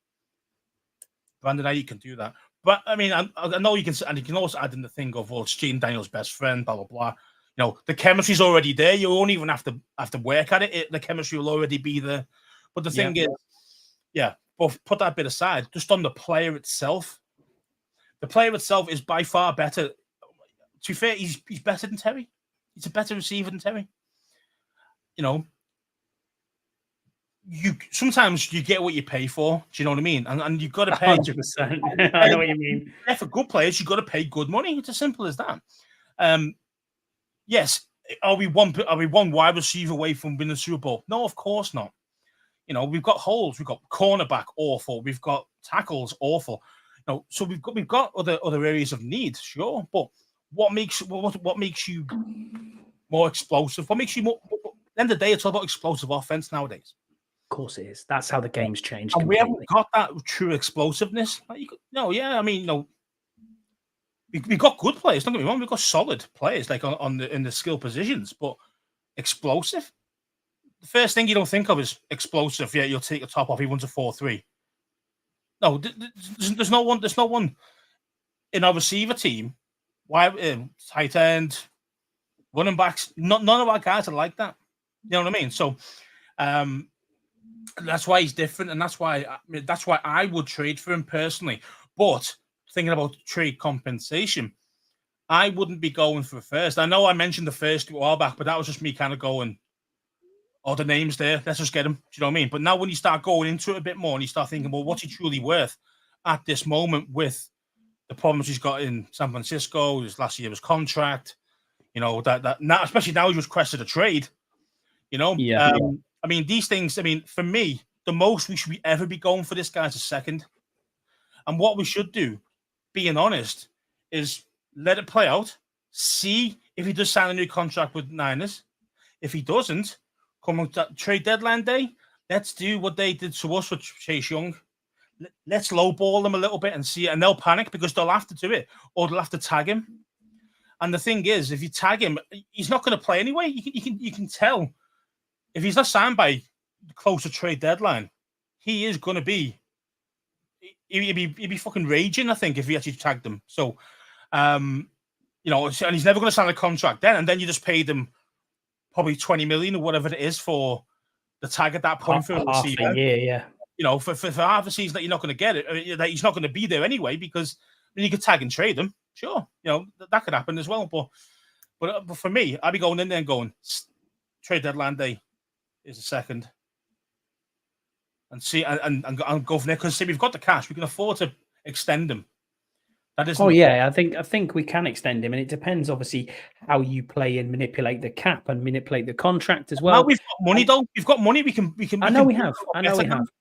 Brandon Ayuk can do that. But I mean, I know you can, and you can also add in the thing of, well, it's Jaden Daniels' best friend, blah blah blah. The chemistry's already there. You won't even have to work at it. The chemistry will already be there. But the thing is. Yeah, but put that bit aside. Just on the player itself, the player itself is by far better. To be fair, he's better than Terry. He's a better receiver than Terry. Sometimes you get what you pay for. Do you know what I mean? And you've got to pay. 100%. I know what you mean. For good players, you've got to pay good money. It's as simple as that. Yes, are we one wide receiver away from winning the Super Bowl? No, of course not. We've got holes. We've got cornerback awful. We've got tackles awful. So we've got other areas of need, sure. But what makes you more explosive? What makes you more? At the end of the day, it's all about explosive offense nowadays. Of course, it is. That's how the game's changed. And we haven't got that true explosiveness. We've got good players. Don't get me wrong. We've got solid players, like in the skill positions, but explosive. The first thing you don't think of is explosive. Yeah, you'll take the top off. He runs a 4.3. No, there's no one. There's no one in our receiver team. Why tight end, running backs? None of our guys are like that. You know what I mean? So, that's why he's different, and that's why I would trade for him personally. But thinking about trade compensation, I wouldn't be going for a first. I know I mentioned the first a while back, but that was just me kind of going. Oh, the name's there. Let's just get him. Do you know what I mean? But now when you start going into it a bit more and you start thinking, well, what's he truly worth at this moment with the problems he's got in San Francisco, his last year of his contract, that now, especially now he's requested a trade, Yeah. I mean, these things, for me, the most we should ever be going for this guy is a second. And what we should do, being honest, is let it play out, see if he does sign a new contract with Niners. If he doesn't, come on trade deadline day, let's do what they did to us with Chase Young. Let's lowball them a little bit and see it, and they'll panic because they'll have to do it, or they'll have to tag him. And the thing is, if you tag him, he's not going to play anyway. You can tell if he's not signed by close to trade deadline, he is going to be. He'd be fucking raging, I think, if he actually tagged him. So, and he's never going to sign a contract then, and then you just paid him probably 20 million or whatever it is for the tag at that point for a half receiver. a year, yeah. for half a season that you're not going to get it, that he's not going to be there anyway, because you could tag and trade him. Sure, that could happen as well. But for me, I'd be going in there and going, trade deadline day is the 2nd, and see and go from there, because we've got the cash, we can afford to extend him. That is. Oh yeah, I think we can extend him, and it depends obviously how you play and manipulate the cap and manipulate the contract as well. Now we've got money though. We've got money. We can. I know we have.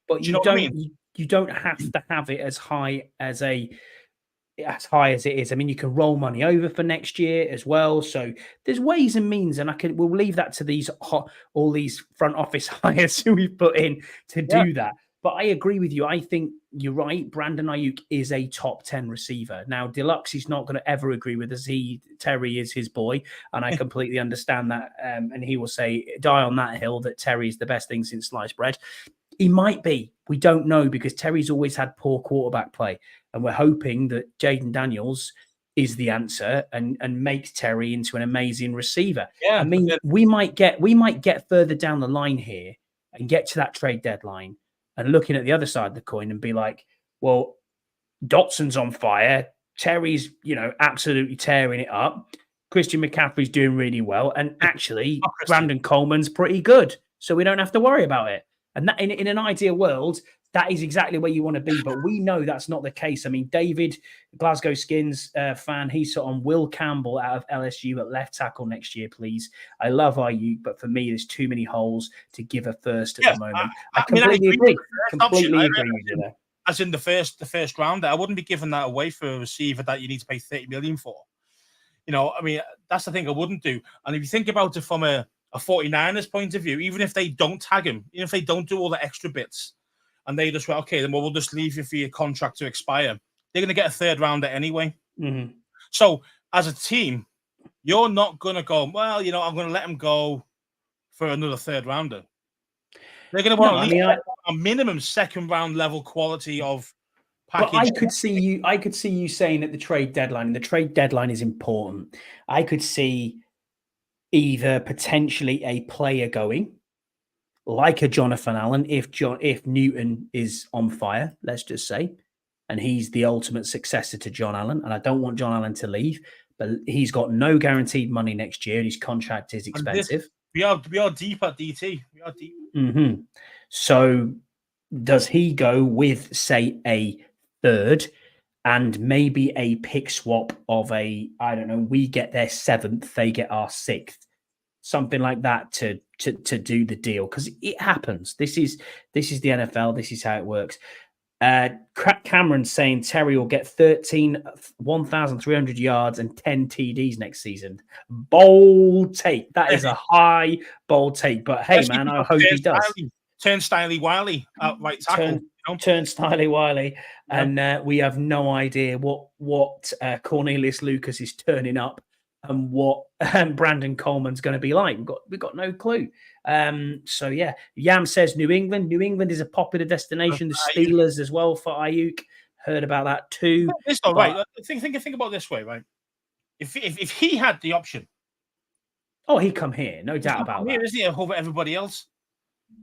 But you don't. I mean? You don't have to have it as high as it is. I mean, you can roll money over for next year as well. So there's ways and means, and we'll leave that to all these front office hires who we've put in to do that. But I agree with you. I think you're right. Brandon Ayuk is a top 10 receiver. Now, Deluxe is not going to ever agree with us. Terry is his boy, and I completely understand that. And he will say, die on that hill, that Terry is the best thing since sliced bread. He might be. We don't know, because Terry's always had poor quarterback play. And we're hoping that Jaden Daniels is the answer and makes Terry into an amazing receiver. Yeah, I mean, we might get further down the line here and get to that trade deadline and looking at the other side of the coin and be like, well, Dotson's on fire. Terry's, absolutely tearing it up. Christian McCaffrey's doing really well. And actually, Brandon Coleman's pretty good. So we don't have to worry about it. And that, in an ideal world, that is exactly where you want to be. But we know that's not the case. I mean, David, Glasgow Skins fan, he's on Will Campbell out of LSU at left tackle next year, please. I love Ayuk, but for me, there's too many holes to give a first at the moment. I completely agree. Completely agree with you there. As in the first round, I wouldn't be giving that away for a receiver that you need to pay $30 million for. I mean, that's the thing I wouldn't do. And if you think about it from a 49ers point of view, even if they don't tag him, even if they don't do all the extra bits, and they just went, okay, then we'll just leave you for your contract to expire, they're going to get a 3rd rounder anyway. Mm-hmm. So as a team, you're not going to go, well, I'm going to let him go for another 3rd rounder. They're going to want a minimum 2nd round level quality of package. But I could see you saying at the trade deadline, and the trade deadline is important. I could see either potentially a player going, like a Jonathan Allen, if Newton is on fire, let's just say, and he's the ultimate successor to John Allen. And I don't want John Allen to leave, but he's got no guaranteed money next year, and his contract is expensive. We are deep at DT. We are deep. Mm-hmm. So does he go with, say, a 3rd and maybe a pick swap of we get their 7th, they get our 6th, something like that to do the deal? Because it happens. This is the NFL. This is how it works. Cameron saying Terry will get 1,300 yards and 10 TDs next season. Bold take. That is a high bold take. But hey, man, I hope he does. Turnstile Wiley at right tackle. Turnstile Wiley, and we have no idea what Cornelius Lucas is turning up and what Brandon Coleman's going to be like. We've got no clue. So yeah, Yam says New England. New England is a popular destination. The Steelers as well for Ayuk. Heard about that too. It's not right. Think about it this way, right? If he had the option, he'd come here, no doubt about that. Isn't he, over everybody else?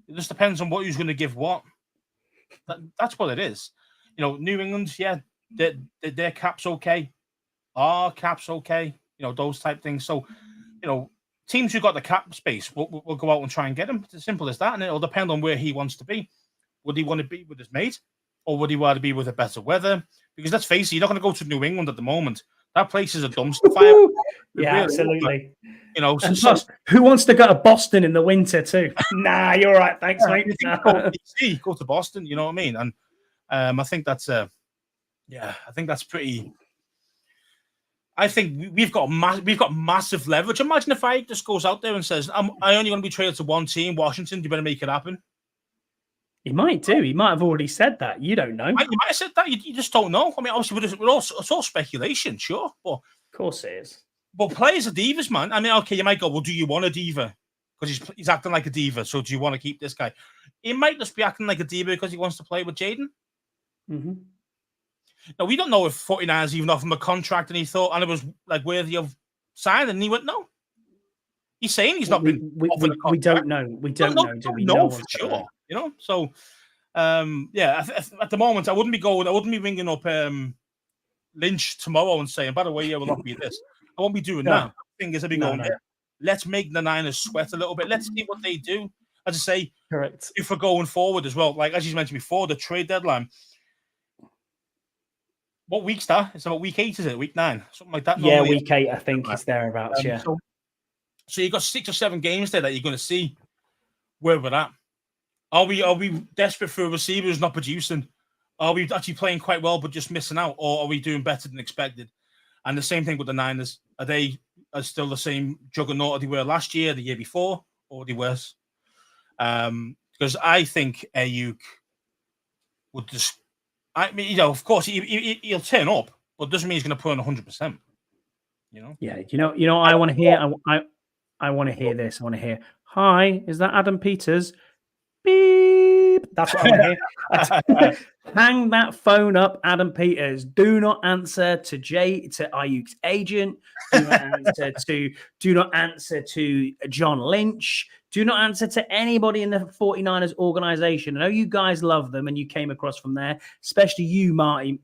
It just depends on what he's going to give what. That's what it is. New England, yeah, their cap's okay. Our cap's okay. Those type things. So, teams who got the cap space will go out and try and get him. It's as simple as that. And it'll depend on where he wants to be. Would he want to be with his mate, or would he want to be with a better weather? Because let's face it, you're not going to go to New England at the moment. That place is a dumpster fire. Yeah, really, absolutely. Plus, who wants to go to Boston in the winter too? Nah, you're all right. Thanks, mate. Go to Boston. You know what I mean? And I think that's pretty. I think we've got massive leverage. Imagine if I just goes out there and says, "I only want to be traded to one team, Washington. You better make it happen." He might do. He might have already said that. You don't know. You might have said that. You just don't know. I mean, obviously, it's all speculation, sure, but of course it is. But players are divas, man. I mean, okay, you might go, well, do you want a diva? Because he's acting like a diva. So do you want to keep this guy? He might just be acting like a diva because he wants to play with Jaden. Mm-hmm. Now, we don't know if 49ers even offered him a contract and he thought, and it was like worthy of signing, and he went, no. He's saying he's not been offered a contract. We don't know. We don't know. Do we know for sure? So Yeah, at the moment, I wouldn't be ringing up Lynch tomorrow and saying, by the way, yeah, we'll not be this. I won't be doing No. that. The thing is, I'll be going, No. yeah, let's make the Niners sweat a little bit. Let's see what they do. As I say, Correct. if we're going forward as well, like as you mentioned before, the trade deadline. What week's that? It's about week 8, is it? Week 9, something like that. Yeah, normally. week 8, I think it's thereabouts. Yeah. So you've got 6 or 7 games there that you're going to see where we're at. Are we desperate for a receiver who's not producing? Are we actually playing quite well but just missing out, or are we doing better than expected? And the same thing with the Niners. Are they still the same juggernaut they were last year, the year before, or are they worse? Because I think Ayuk would just. I mean, of course, he'll turn up, but it doesn't mean he's going to put on 100%. Yeah, I want to hear. I want to hear this. I want to hear. Hi, is that Adam Peters? Beep. That's what I want to hear. Hang that phone up, Adam Peters. Do not answer to Ayuk's agent. Do not answer to John Lynch. Do not answer to anybody in the 49ers organization. I know you guys love them and you came across from there, especially you, Marty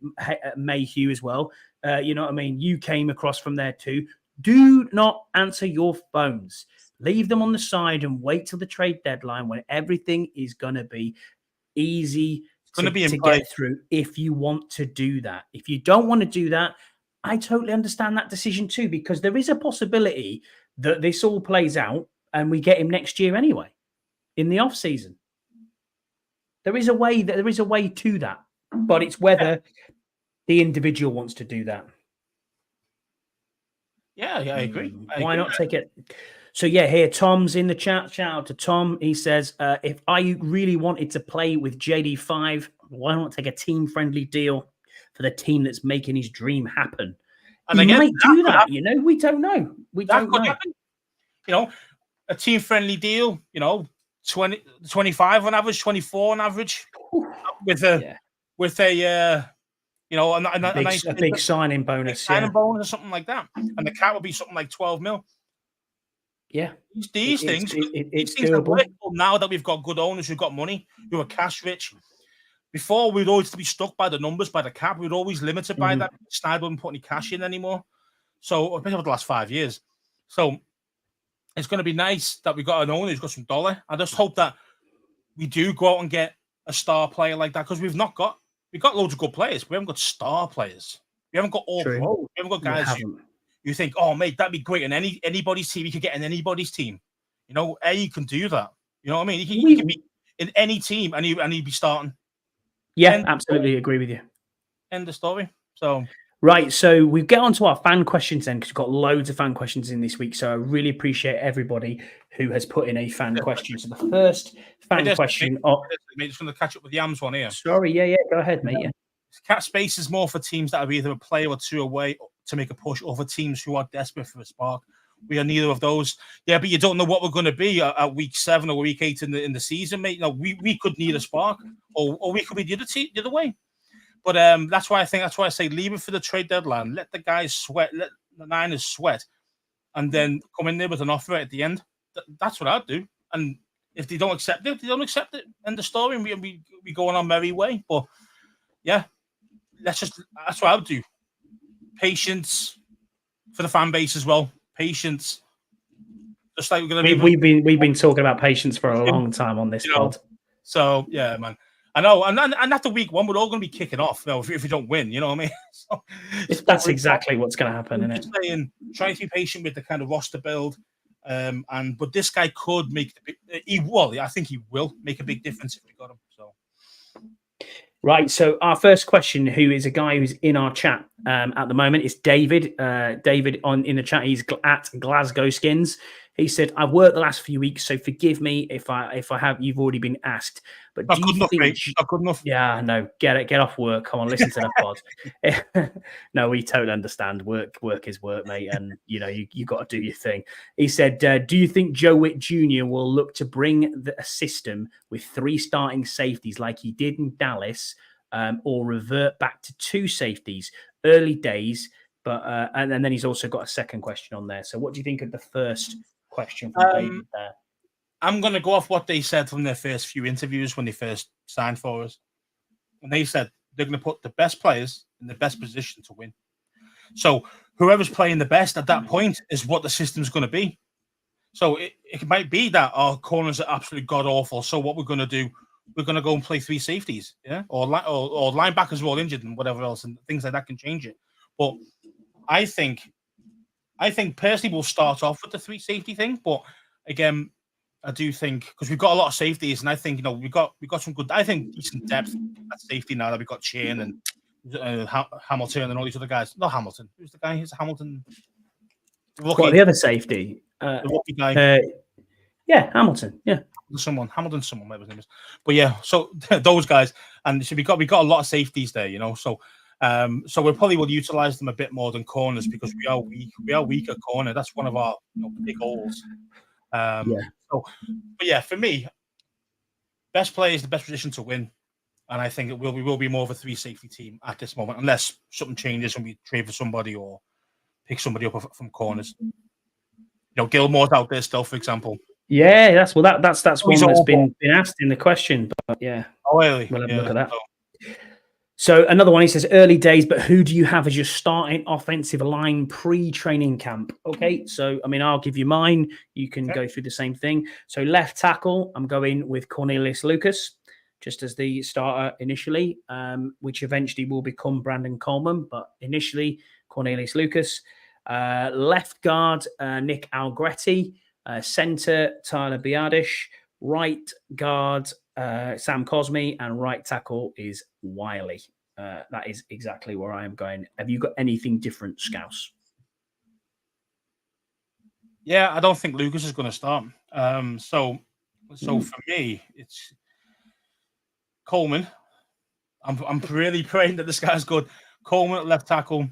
Mayhew, as well. You know what I mean? You came across from there too. Do not answer your phones. Leave them on the side and wait till the trade deadline when everything is going to be easy to get through if you want to do that. If you don't want to do that, I totally understand that decision too, because there is a possibility that this all plays out and we get him next year anyway in the off season. There is a way to that, but it's whether the individual wants to do that. Yeah, I agree. Why not take it? So yeah, here Tom's in the chat. Shout out to Tom. He says, if Ayuk really wanted to play with JD5, why not take a team-friendly deal for the team that's making his dream happen? And he might do that. We don't know. We don't know. Happen. A team-friendly deal. 25 on average, 24 on average, with a a big signing bonus, signing bonus or something like that, and the cap would be something like 12 mil. Yeah, these things doable. Are workable now that we've got good owners who've got money, who are cash rich. Before, we'd always be stuck by the numbers, by the cap. We'd always limited by that. Snyder wouldn't put any cash in anymore. So, especially over the last 5 years. So, it's going to be nice that we got an owner who's got some dollar. I just hope that we do go out and get a star player like that, because we've got loads of good players, but we haven't got star players. We haven't got all pro. We haven't got guys you think, oh mate, that'd be great in anybody's team. You could get in anybody's team. You can do that. You know what I mean? He can be in any team and he'd be starting. Yeah, absolutely agree with you. End of story. So right, so we get on to our fan questions then, because we've got loads of fan questions in this week. So I really appreciate everybody who has put in a fan question. So the first fan question... Mate, just going to catch up with Yam's one here. Sorry, yeah, go ahead, mate. Yeah. Cap space is more for teams that are either a player or two away to make a push, or for teams who are desperate for a spark. We are neither of those. Yeah, but you don't know what we're going to be at week 7 or week 8 in the season, mate. We could need a spark, or we could be the other way. But that's why I say leave it for the trade deadline. Let the guys sweat. Let the Niners sweat, and then come in there with an offer at the end. That's what I'd do. And if they don't accept it, they don't accept it. End of story. And we go on our merry way. But yeah, that's what I would do. Patience for the fan base as well. Patience. Just like we've been talking about patience for a long time on this pod. So yeah, man. I know, and after week 1, we're all going to be kicking off. If we don't win, you know what I mean. So, that's exactly what's going to happen, isn't it? Saying, try to be patient with the kind of roster build, but this guy could make I think he will make a big difference if we got him. So. Right, so our first question, who is a guy who's in our chat at the moment, is David. David in the chat, he's at Glasgow Skins. He said, "I've worked the last few weeks, so forgive me if I have. You've already been asked, but not good enough, mate. Not good enough. Yeah, no, get off work. Come on, listen to the pod. No, we totally understand. Work is work, mate, and you got to do your thing." He said, "Do you think Joe Witt Jr. will look to bring a system with 3 starting safeties like he did in Dallas, or revert back to 2 safeties? Early days, but and then he's also got a second question on there. So, what do you think of the first question from David there?" I'm going to go off what they said from their first few interviews when they first signed for us. And they said they're going to put the best players in the best position to win. So whoever's playing the best at that point is what the system's going to be. So it might be that our corners are absolutely god-awful. So what we're going to do, we're going to go and play 3 safeties, yeah? Or linebackers are all injured and whatever else, and things like that can change it. But I think personally we'll start off with the 3 safety thing. But again, I do think because we've got a lot of safeties, and I think we've got some good, I think decent depth at safety now that we've got Chain and Hamilton and all these other guys. Not Hamilton. Who's the guy? Who's Hamilton? The other safety? The rookie guy. Yeah, Hamilton. Yeah, Hamilton, whatever his name is. But yeah, so those guys, and so we got a lot of safeties there, So we probably will utilize them a bit more than corners because we are weak. We are weak at corner. That's one of our big holes. So, but yeah, for me, best player is the best position to win, and I think we will be more of a 3 safety team at this moment, unless something changes and we trade for somebody or pick somebody up from corners. Gilmore's out there still, for example. Yeah, that's one that's been asked in the question, but yeah. Oh, really? We'll have a look at that. So another one, he says, early days, but who do you have as your starting offensive line pre-training camp? Okay, so, I'll give you mine. You can go through the same thing. So left tackle, I'm going with Cornelius Lucas, just as the starter initially, which eventually will become Brandon Coleman, but initially Cornelius Lucas. Left guard, Nick Algretti. Center, Tyler Biadasz. Right guard, Sam Cosme, and right tackle is Wiley. That is exactly where I am going. Have you got anything different, Scouse? Yeah, I don't think Lucas is going to start. So for me, it's Coleman. I'm really praying that this guy's good. Coleman at left tackle.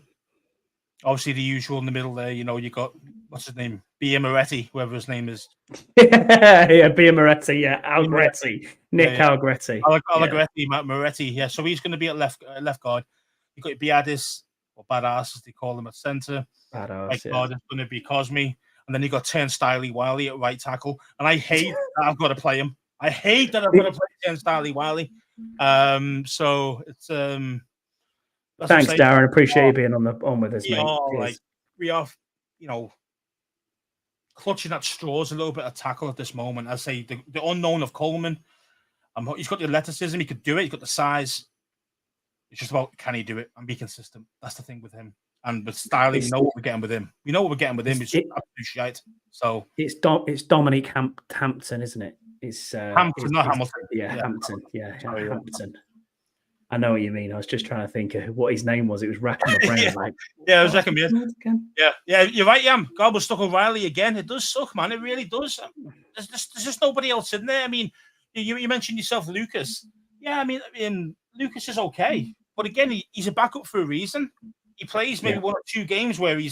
Obviously, the usual in the middle there. You got what's his name, Bia Moretti, whoever his name is. Yeah, Bia Moretti. Yeah, Algretti, Nick Algretti. Algretti, Matt Moretti. Yeah, so he's going to be at left guard. You got Biadasz or Badass, as they call him, at center. Badass. Right guard is going to be Cosme, and then you got Turnstile Wiley at right tackle. And I hate that I've got to play him. I hate that I've got to play Turnstile Wiley. So it's Thanks, Darren. Appreciate you being on with us, mate. We are, clutching at straws a little bit of tackle at this moment. I say the unknown of Coleman. He's got the athleticism. He could do it. He's got the size. It's just about can he do it and be consistent. That's the thing with him. And with Stiley, we know what we're getting with him. We know what we're getting with him. It's absolute shite. So it's Dominic Hampton, isn't it? It's Hampton, not Hamilton. Yeah, Hampton. Yeah, Hampton. I know what you mean. I was just trying to think of what his name was. It was racking my brain. I was racking my brain. Yeah. You're right, Yam. God, we're stuck with Riley again. It does suck, man. It really does. There's just nobody else in there. You mentioned yourself, Lucas. Yeah, Lucas is okay, but again, he's a backup for a reason. He plays maybe 1 or 2 games where he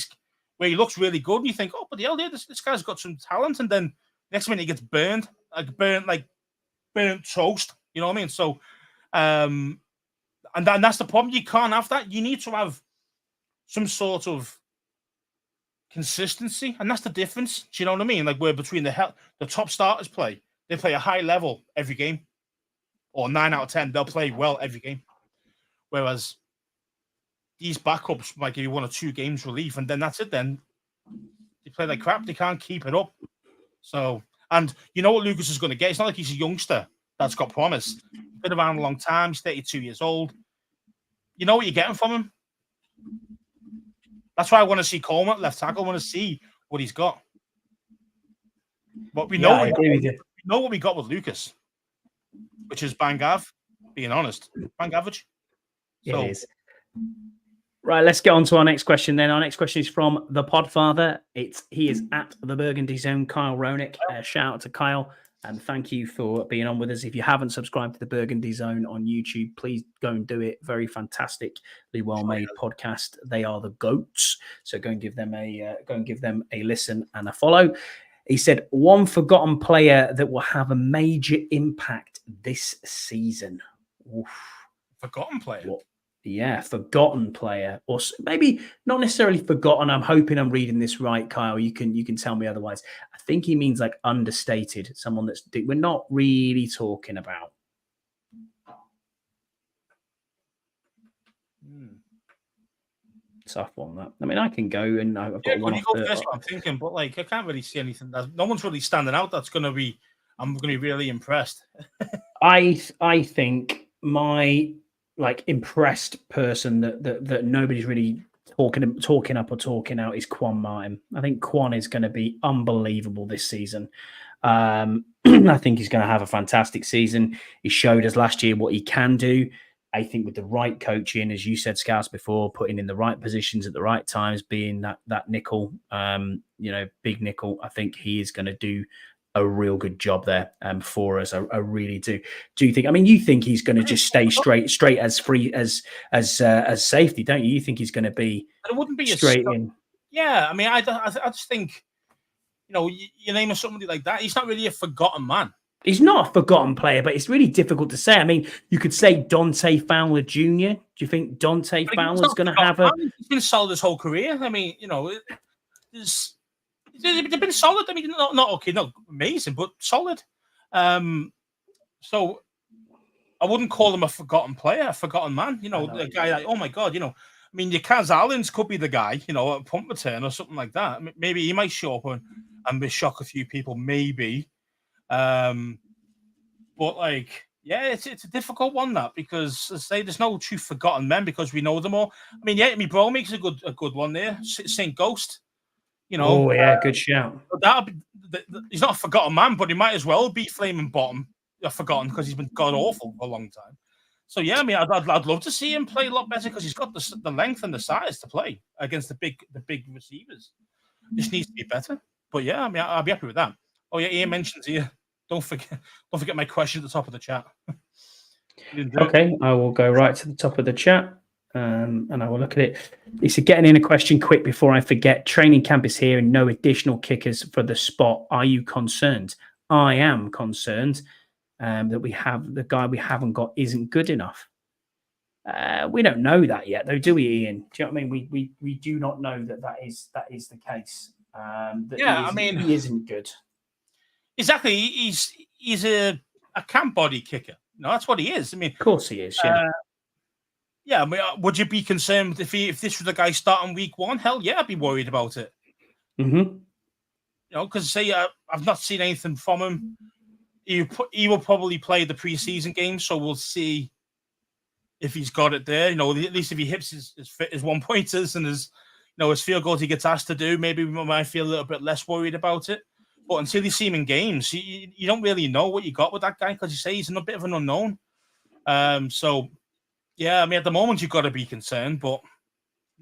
looks really good, and you think, oh, but the hell, this guy's got some talent, and then next minute he gets burnt toast. You know what I mean? So, and that's the problem. You can't have that. You need to have some sort of consistency, and that's the difference. Do you know what I mean? Like where between the top starters they play a high level every game, or 9 out of 10 they'll play well every game. Whereas these backups might give you 1 or 2 games relief, and then that's it. Then they play like crap. They can't keep it up. So, and you know what Lucas is going to get? It's not like he's a youngster that's got promise. He's been around a long time. He's 32 years old. You know what you're getting from him. That's why I want to see Coleman at left tackle. I want to see what he's got. But we know what we got with Lucas, which is Bangav, being honest. Bangavage. So, it is. Right, let's get on to our next question then. Our next question is from the Podfather. He is at the Burgundy Zone, Kyle Ronick. Shout out to Kyle. And thank you for being on with us. If you haven't subscribed to the Burgundy Zone on YouTube, please go and do it. Very fantastically well-made podcast. They are the GOATs. So go and give them a listen and a follow. He said, one forgotten player that will have a major impact this season. Oof. Forgotten player? What? Yeah, forgotten player, or maybe not necessarily forgotten. I'm hoping I'm reading this right, Kyle. You can tell me otherwise. I think he means like understated, someone that's we're not really talking about. Tough one, that. I mean, I can go and I've got one. You go first, I'm thinking, but like I can't really see anything. No one's really standing out. I'm going to be really impressed. I think my like impressed person that nobody's really talking up or talking out is Quan Martin. I think Quan is going to be unbelievable this season. I think he's going to have a fantastic season. He showed us last year what he can do. I think with the right coaching, as you said, Scouts, before, putting in the right positions at the right times, being that nickel, big nickel, I think he is going to do a real good job there for us. I really do. Do you think? I mean, you think he's going to just stay straight as free as safety, don't you? You think he's going to be? It wouldn't be straight in. Yeah, I mean, I just think, you name us somebody like that. He's not really a forgotten man. He's not a forgotten player, but it's really difficult to say. I mean, you could say Dante Fowler Jr. Do you think Dante Fowler's going to have a? He's been solid his whole career. I mean, they've been solid. I mean, not amazing, but solid. So I wouldn't call him a forgotten player, a forgotten man. A guy like, oh my God, I mean, your Kaz Allens could be the guy, a punt return or something like that. Maybe he might show up and shock a few people, maybe. But like, yeah, it's a difficult one, that, because as I say, there's no true forgotten men because we know them all. I mean, yeah, bro makes a good one there. Saint Ghost, Oh yeah, good shout. He's not a forgotten man, but he might as well be flaming bottom, forgotten, because he's been god awful for a long time. So yeah, I mean, I'd love to see him play a lot better because he's got the length and the size to play against the big receivers. Just needs to be better. But yeah, I mean, I'll be happy with that. Oh yeah, Ian mentions here. Don't forget my question at the top of the chat. Okay, I will go right to the top of the chat, and I will look at it. He said, getting in a question quick before I forget. Training camp is here and no additional kickers for the spot. Are you concerned? I am concerned that we have the guy we haven't got isn't good enough. We don't know that yet, though, do we, Ian? Do you know what I mean? We do not know that is the case. He isn't good. Exactly, he's a camp body kicker. No, that's what he is. I mean, of course he is. Yeah. I mean, would you be concerned if this was the guy starting week 1? Hell yeah, I'd be worried about it. Mm-hmm. Because I've not seen anything from him. He will probably play the preseason game, so we'll see if he's got it there. At least if he hits his 1-pointers and his field goals he gets asked to do, maybe we might feel a little bit less worried about it. But until you see him in games, you don't really know what you got with that guy because you say he's a bit of an unknown. So, yeah, I mean, at the moment, you've got to be concerned, but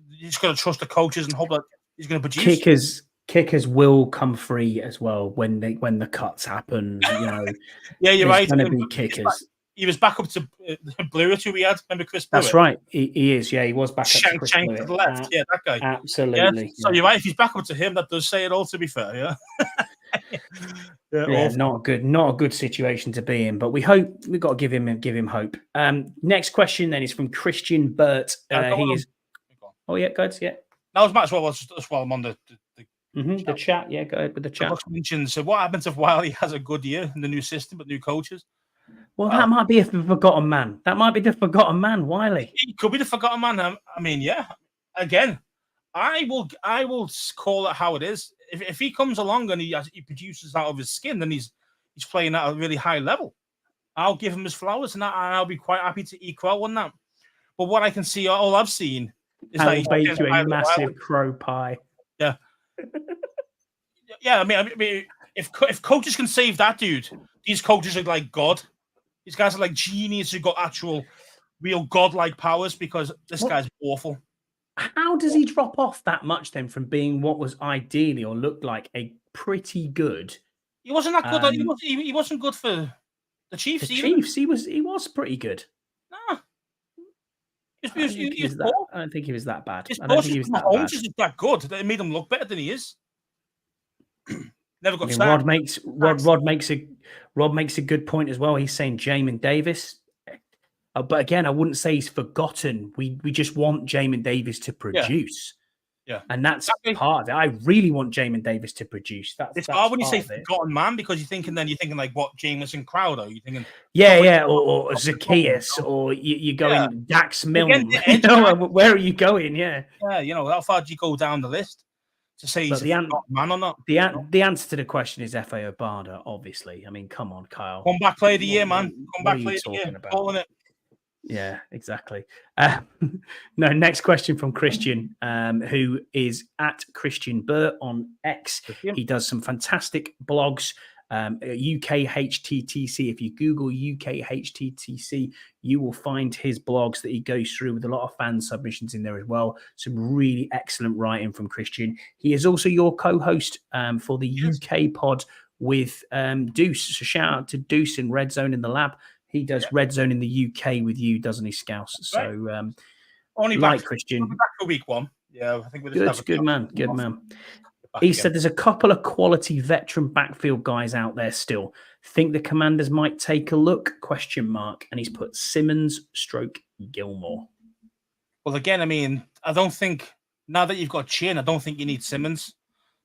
you just got to trust the coaches and hope that he's going to produce. Kickers will come free as well when the cuts happen. Yeah, you're right. Going to be kickers. He was back up to Blewett, who we had. Remember Chris Blewett? That's right. He is. Yeah, he was back up to Chris Blewett. To the left. Yeah, that guy. Absolutely. Yeah. So you're right. If he's back up to him, that does say it all, to be fair. Yeah. Not a good situation to be in, but we've got to give him hope. Next question then is from Christian Burt. He is. Oh yeah, go ahead. Yeah. That was much as well. I'm on the chat. Yeah, go ahead with the chat. Mentions. So what happens if Wiley has a good year in the new system but new coaches? Well, that might be the forgotten man. That might be the forgotten man, Wiley. He could be the forgotten man. I mean, yeah. Again, I will call it how it is. If he comes along and he produces out of his skin, then he's playing at a really high level. I'll give him his flowers, and I'll be quite happy to equal on that. But what I can see, all I've seen is that he's baked you a massive crow pie. Yeah, yeah. I mean, if coaches can save that dude, these coaches are like God. These guys are like geniuses who got actual, real godlike powers because this guy's awful. How does he drop off that much then from being what was ideally or looked like a pretty good? He wasn't that good. He wasn't good for the Chiefs. He was pretty good. No. I don't think he was that bad. I don't think he was that bad. Just that good. It made him look better than he is. Never got Rod makes a good point as well. He's saying Jamin Davis. But again, I wouldn't say he's forgotten. We just want Jamin Davis to produce. Yeah. And that's Exactly. part of it. I really want Jamin Davis to produce. It's That's hard when you say part of it. forgotten man because you're thinking like what Jamison Crowder? You're thinking Yeah, or Zacchaeus, or you're going Yeah. Dax Again, Milne. the You edge know, guy- where are you going? Yeah. Yeah, how far do you go down the list to say he's But a forgotten man or not? The answer to the question is F.A. Obada, obviously. I mean, come on, Kyle. Comeback player of the year, man. What Comeback are you player of the year. talking about? Calling it. Yeah, exactly. No, next question from Christian, who is at Christian Burr on X. He does some fantastic blogs. UKHTTC. If you Google UKHTTC, you will find his blogs that he goes through with a lot of fan submissions in there as well. Some really excellent writing from Christian. He is also your co-host for the UK pod with Deuce. So shout out to Deuce in Red Zone in the Lab. He does Red Zone in the UK with you, doesn't he, Scouse? So, only like back, Christian, back for week 1. Yeah, I think we're good man. He said there's a couple of quality veteran backfield guys out there still. Think the Commanders might take a look? ? And he's put Simmons / Gilmore. Well, again, I mean, I don't think now that you've got Chin, I don't think you need Simmons.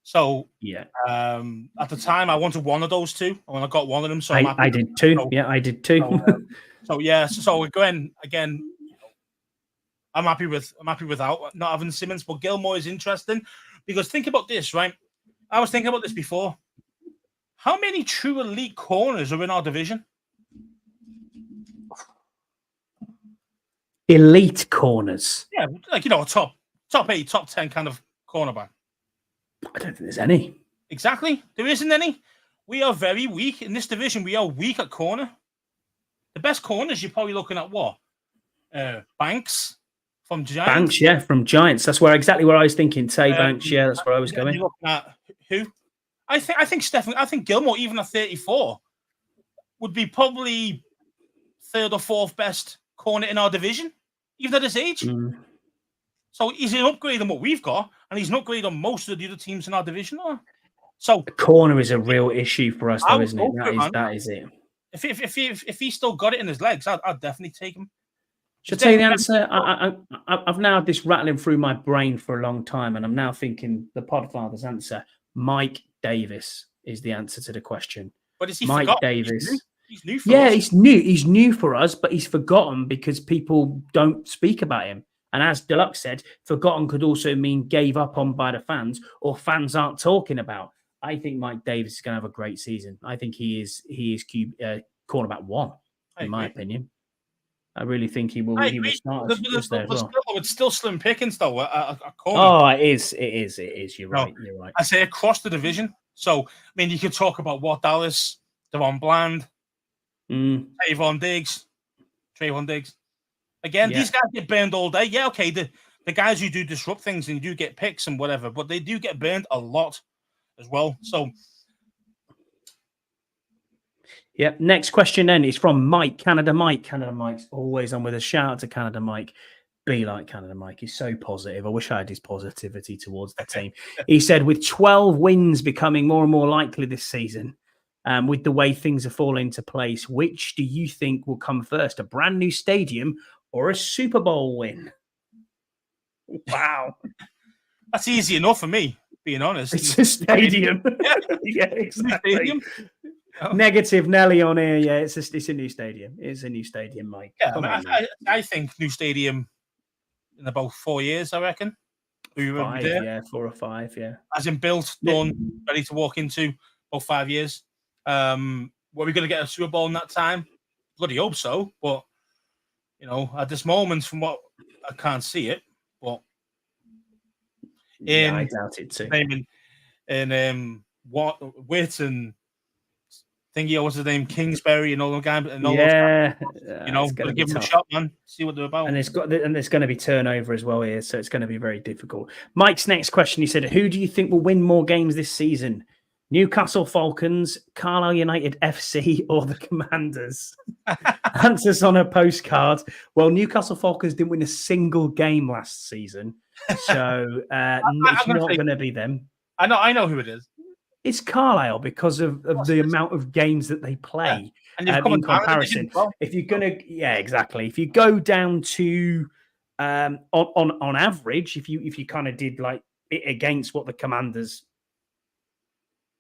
So yeah, at the time, I wanted one of those two, and I got one of them. So I did too. I did too. So again, I'm happy without not having Simmons, but Gilmore is interesting because think about this, right? I was thinking about this before. How many true elite corners are in our division? Elite corners. Yeah, like a top 8, top 10 kind of cornerback. I don't think there's any. Exactly. There isn't any. We are very weak in this division. We are weak at corner. The best corners, you're probably looking at what? Banks from Giants. Banks, yeah, from Giants. That's exactly where I was thinking. Tay Banks, yeah, that's where I was going. You're looking at who? I think Gilmore, even at 34, would be probably 3rd or 4th best corner in our division, even at his age. So he's an upgrade on what we've got, and he's an upgrade on most of the other teams in our division. So the corner is a real issue for us, though, isn't it? That is it. If he's still got it in his legs, I'd definitely take him. Should I tell you the answer? I've now had this rattling through my brain for a long time, and I'm now thinking the Podfather's answer. Mike Davis is the answer to the question. But is he Mike forgotten? Davis? He's new for us. He's new. He's new for us, but he's forgotten because people don't speak about him. And as Deluxe said, forgotten could also mean gave up on by the fans or fans aren't talking about. I think Mike Davis is going to have a great season. I think he is cornerback 1, in my opinion. I really think he will. He will start as there as well. It's still slim pickings though. A corner. Oh, it is. You're right. You're right. I say across the division. So I mean, you could talk about Watt Dallas, Devon Bland, Trayvon Diggs. Again, these guys get burned all day. Yeah, okay. The guys who do disrupt things and you do get picks and whatever, but they do get burned a lot as well. So. Yep. Next question then is from Mike, Canada Mike. Canada Mike's always on with a shout out to Canada Mike. Be like Canada Mike. He's so positive. I wish I had his positivity towards the team. He said, with 12 wins becoming more and more likely this season, with the way things are falling into place, which do you think will come first? A brand new stadium or a Super Bowl win? Wow. That's easy enough for me, being honest. It's a stadium. Yeah, exactly. Stadium. Negative Nelly on here. Yeah, it's a new stadium. It's a new stadium, Mike. Yeah, I think new stadium in about 4 years, I reckon. 5, 4 or 5, yeah. As in built, done, ready to walk into, about 5 years. Were we going to get a Super Bowl in that time? Bloody hope so, but at this moment, from what I can't see it, but I doubt it too. In Witt and thingy, what's his name, Kingsbury and all those guys, and all those guys, give them a shot, man. See what they're about. And there's going to be turnover as well here, so it's going to be very difficult. Mike's next question: he said, "Who do you think will win more games this season? Newcastle Falcons, Carlisle United FC, or the Commanders?" Answers on a postcard. Well, Newcastle Falcons didn't win a single game last season, so it's not going to be them. I know who it is. It's Carlisle because of the amount of games that they play. Yeah. And in comparison, if you're going to, exactly. If you go down to on average, if you kind of did like against what the Commanders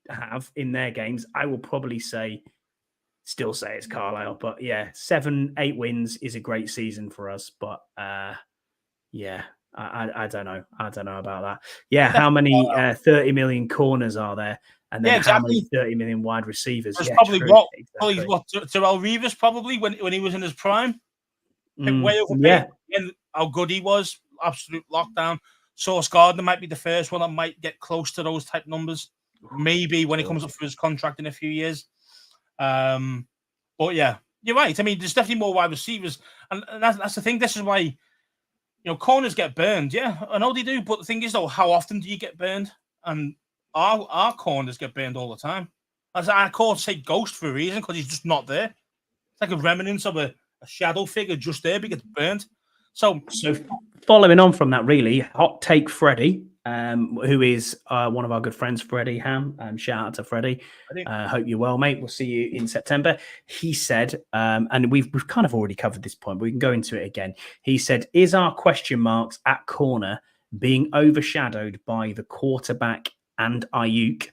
have in their games, I will probably still say it's Carlisle. But yeah, 7-8 wins is a great season for us. But yeah, I don't know. I don't know about that. Yeah, how many 30 million corners are there? And then how many 30 million wide receivers? There's Yeah, probably true. probably Terrell Reeves probably when he was in his prime. Way overpaid. Yeah. And how good he was, absolute lockdown. Sauce Gardner might be the first one that might get close to those type numbers. Maybe when he comes up for his contract in a few years. But yeah, you're right. I mean, there's definitely more wide receivers, and that's the thing. This is why, corners get burned. Yeah, I know they do, but the thing is, though, how often do you get burned? And our corners get burned all the time. As I call it, say ghost for a reason, because he's just not there. It's like a remnant of a shadow figure just there, but gets burned. So following on from that, really, hot take Freddie, who is one of our good friends, Freddie Ham. Shout out to Freddie. Hope you're well, mate. We'll see you in September. He said, and we've kind of already covered this point, but we can go into it again. He said, is our question marks at corner being overshadowed by the quarterback and Ayuk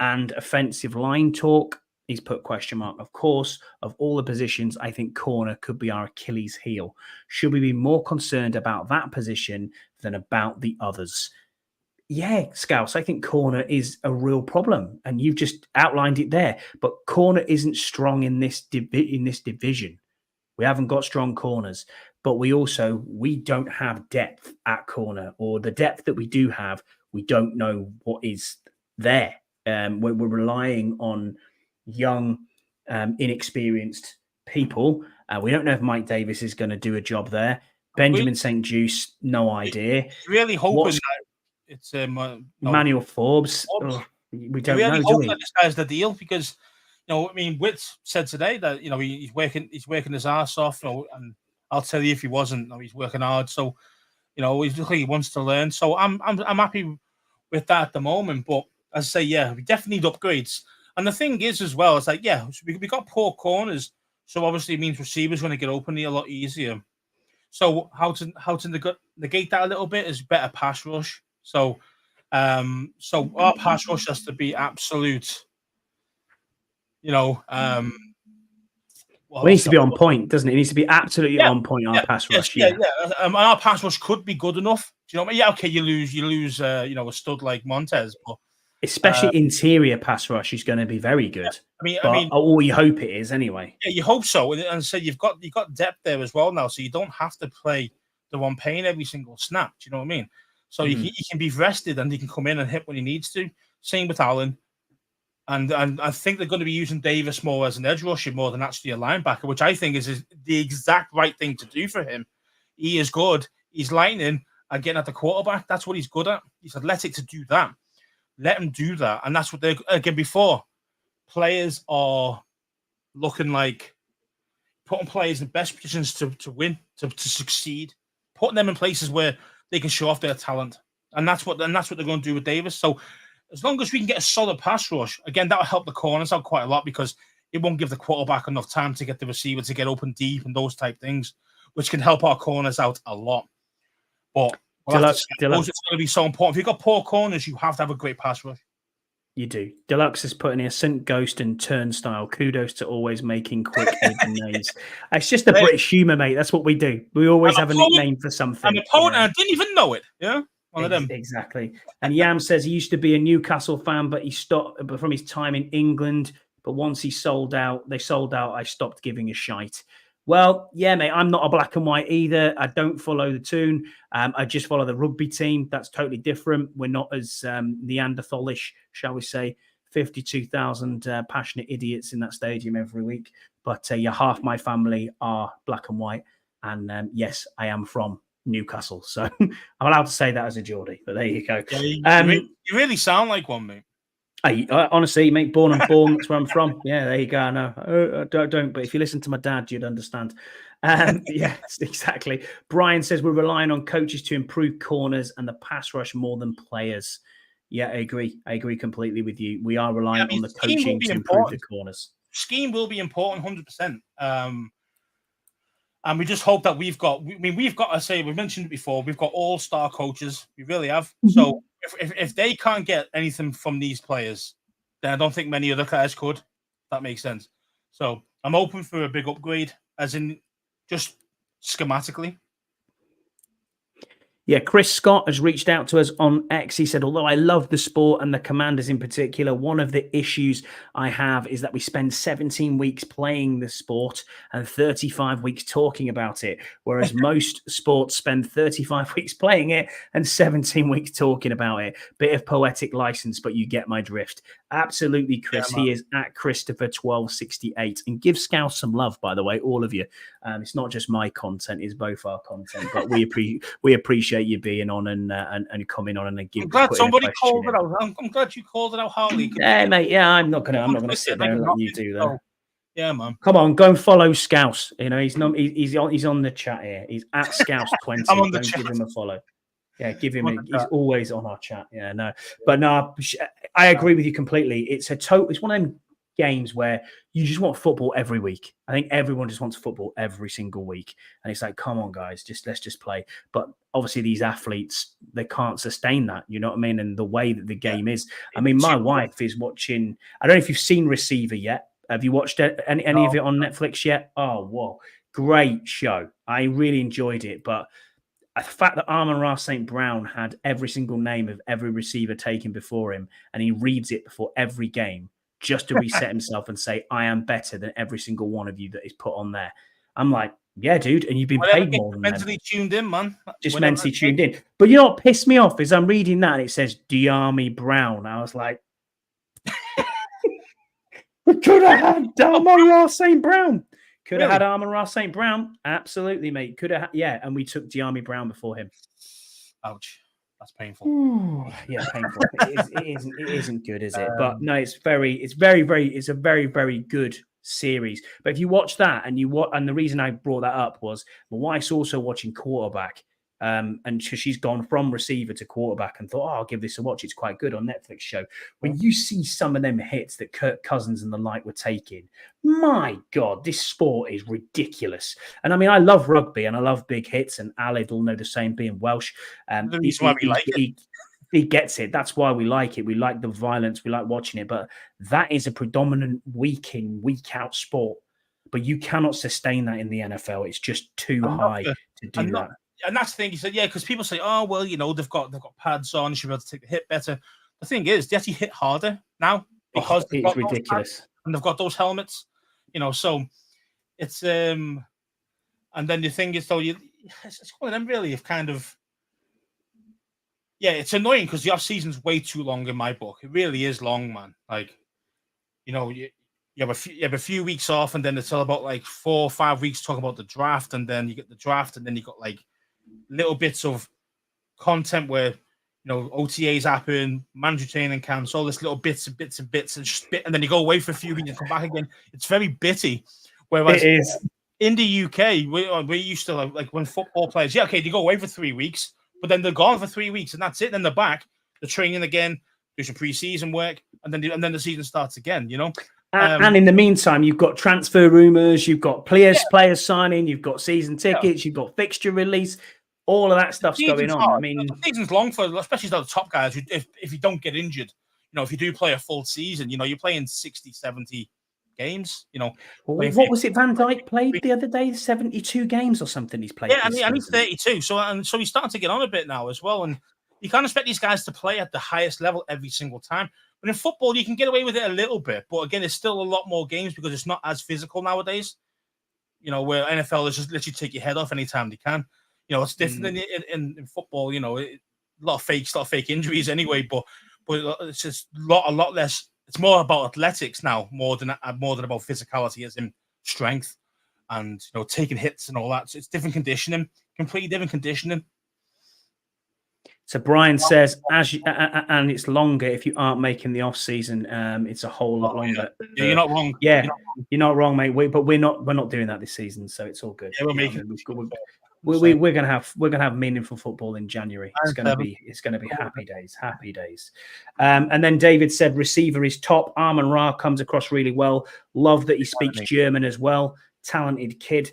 and offensive line talk? He's put question mark. Of course, of all the positions, I think corner could be our Achilles heel. Should we be more concerned about that position than about the others? Yeah, Scouse, I think corner is a real problem, and you've just outlined it there. But corner isn't strong in this division. We haven't got strong corners, but we don't have depth at corner, or the depth that we do have, we don't know what is there. We're relying on young, inexperienced people. We don't know if Mike Davis is going to do a job there. Benjamin St. Juice, no idea. Really hoping that it's Manuel Forbes. Oh, we don't really know. Hope that this guy's the deal, because Witt said today that he's working his ass off. And I'll tell you, if he wasn't, he's working hard. So he's looking like he wants to learn. So I'm happy with that at the moment. But as I say, yeah, we definitely need upgrades. And the thing is, as well, it's like, yeah, we got poor corners, so obviously it means receivers going to get open a lot easier. So how to negate that a little bit is better pass rush. So our pass rush has to be absolute. It needs to be on point, doesn't it? It needs to be absolutely on point. Our pass rush, and our pass rush could be good enough. Do you know what I mean? Yeah, okay, you lose, a stud like Montez, but. Especially interior pass rush is going to be very good. Yeah. I mean, or you hope it is anyway. Yeah, you hope so. And so you've got depth there as well now, so you don't have to play the one Payne every single snap. Do you know what I mean? So he can be rested and he can come in and hit when he needs to. Same with Allen. And I think they're going to be using Davis more as an edge rusher more than actually a linebacker, which I think is the exact right thing to do for him. He is good. He's lightning and getting at the quarterback. That's what he's good at. He's athletic to do that. Let them do that. And that's what they're, again, before, players are looking like putting players in best positions to win, to succeed, putting them in places where they can show off their talent. And that's what they're going to do with Davis. So as long as we can get a solid pass rush, again, that'll help the corners out quite a lot, because it won't give the quarterback enough time to get the receiver to get open deep and those type things, which can help our corners out a lot. But it's going to be so important. If you've got poor corners, you have to have a great pass rush. You do. Deluxe is putting here St. Ghost and Turnstile. Kudos to always making quick names. It's just the British humour, mate. That's what we do. We always have a nickname for something. I'm a poet, and I didn't even know it. Yeah, one of them. Exactly. And Yam says he used to be a Newcastle fan, but he stopped from his time in England. But once they sold out, I stopped giving a shite. Well, yeah, mate, I'm not a black and white either. I don't follow the tune. I just follow the rugby team. That's totally different. We're not as Neanderthalish, shall we say. 52,000 passionate idiots in that stadium every week. But half my family are black and white. And yes, I am from Newcastle. So I'm allowed to say that as a Geordie. But there you go. Yeah, you really sound like one, mate. Honestly, mate, born and born, that's where I'm from. Yeah, there you go. No, don't. But if you listen to my dad, you'd understand. Yes, exactly. Brian says we're relying on coaches to improve corners and the pass rush more than players. Yeah, I agree. I agree completely with you. We are relying on the coaching to improve the corners. Scheme will be important, 100%. And we just hope that we've got. I say, we've mentioned it before. We've got all-star coaches. We really have. So if they can't get anything from these players, then I don't think many other players could. If that makes sense. So I'm open for a big upgrade, as in just schematically. Yeah, Chris Scott has reached out to us on X. He said, although I love the sport and the Commanders in particular, one of the issues I have is that we spend 17 weeks playing the sport and 35 weeks talking about it, whereas most sports spend 35 weeks playing it and 17 weeks talking about it. Bit of poetic license, but you get my drift. Absolutely, Chris. Yeah, he is at Christopher1268. And give Scouse some love, by the way, all of you. It's not just my content, it's both our content, but we appreciate you being on and coming on and give. I'm glad somebody called it out. I'm glad you called it out, Harley. Yeah, mate. Yeah, I'm not gonna sit there and let you do that. Yeah, man. Come on, go and follow Scouse. You know, he's on the chat here. He's at Scouse20. I'm on the Don't chat. give him a follow. Yeah, give him. He's always on our chat. Yeah, no, but no, I agree with you completely. It's one of them games where you just want football every week. I think everyone just wants football every single week, and it's like, come on, guys, let's just play. But obviously, these athletes, they can't sustain that. You know what I mean? And the way that the game is. I mean, my wife is watching. I don't know if you've seen Receiver yet. Have you watched any of it on Netflix yet? Oh, whoa, great show! I really enjoyed it, but the fact that Amon-Ra St. Brown had every single name of every receiver taken before him, and he reads it before every game just to reset himself and say, I am better than every single one of you that is put on there. I'm like, yeah, dude, and you've been paid more than mentally tuned in, man. Just mentally tuned in. But you know what pissed me off is I'm reading that and it says Dyami Brown. I was like, we could have had Amon-Ra St. Brown. Could have had Amon-Ra St. Brown. Absolutely, mate. Could have, yeah. And we took Dyami Brown before him. Ouch. That's painful. Ooh, yeah, painful. It isn't good, is it? But no, it's a very, very good series. But if you watch that and and the reason I brought that up was my wife's also watching quarterback. And she's gone from receiver to quarterback and thought, I'll give this a watch. It's quite good on Netflix show. When you see some of them hits that Kirk Cousins and the like were taking, my God, this sport is ridiculous. And I mean, I love rugby and I love big hits, and Alid will know the same being Welsh. The reason why we like it. He gets it. That's why we like it. We like the violence. We like watching it. But that is a predominant week in, week out sport. But you cannot sustain that in the NFL. It's just too high to do that. And that's the thing. He said, yeah, because people say, oh, well, you know, they've got pads on. You should be able to take the hit better. The thing is, they actually hit harder now because it's ridiculous. And they've got those helmets, you know. So it's and then the thing is, though, it's one of them really of kind of, yeah, it's annoying because the off season's way too long in my book. It really is long, man. Like, you know, you have a few weeks off, and then it's all about like 4 or 5 weeks talking about the draft, and then you get the draft, and then you got like little bits of content where, you know, OTAs happen, mandatory training camps, all this little bits and and then you go away for a few weeks and come back again. It's very bitty. Whereas it is. In the UK, we used to like when football players, yeah, okay, they go away for 3 weeks, but then they're gone for 3 weeks and that's it. Then they're back, they're training again, do some preseason work, and then the season starts again, you know. And in the meantime, you've got transfer rumors, you've got players signing, you've got season tickets, you've got fixture release, all of that stuff's going on. Hard. I mean, the season's long for, especially the top guys. If you don't get injured, you know, if you do play a full season, you know, you're playing 60, 70 games. You know, what was it? Van Dijk played the other day, 72 games or something. He's played. Yeah, and he's 32. So he's starting to get on a bit now as well. And you can't expect these guys to play at the highest level every single time. But in football, you can get away with it a little bit. But again, it's still a lot more games because it's not as physical nowadays. You know, where NFL is just literally take your head off anytime they can. You know, it's different in football. You know, a lot of fake injuries anyway. But it's just a lot less. It's more about athletics now, more than about physicality, as in strength and, you know, taking hits and all that. So it's different conditioning, completely different conditioning. So Brian says, and it's longer if you aren't making the off season. It's a whole lot longer. Yeah, you're not wrong. Yeah, you're not wrong, mate. But we're not doing that this season, so it's all good. Yeah, we're gonna have meaningful football in January. It's gonna be happy days. And then David said receiver is top. Amon-Ra comes across really well. Love that he speaks German as well. Talented kid.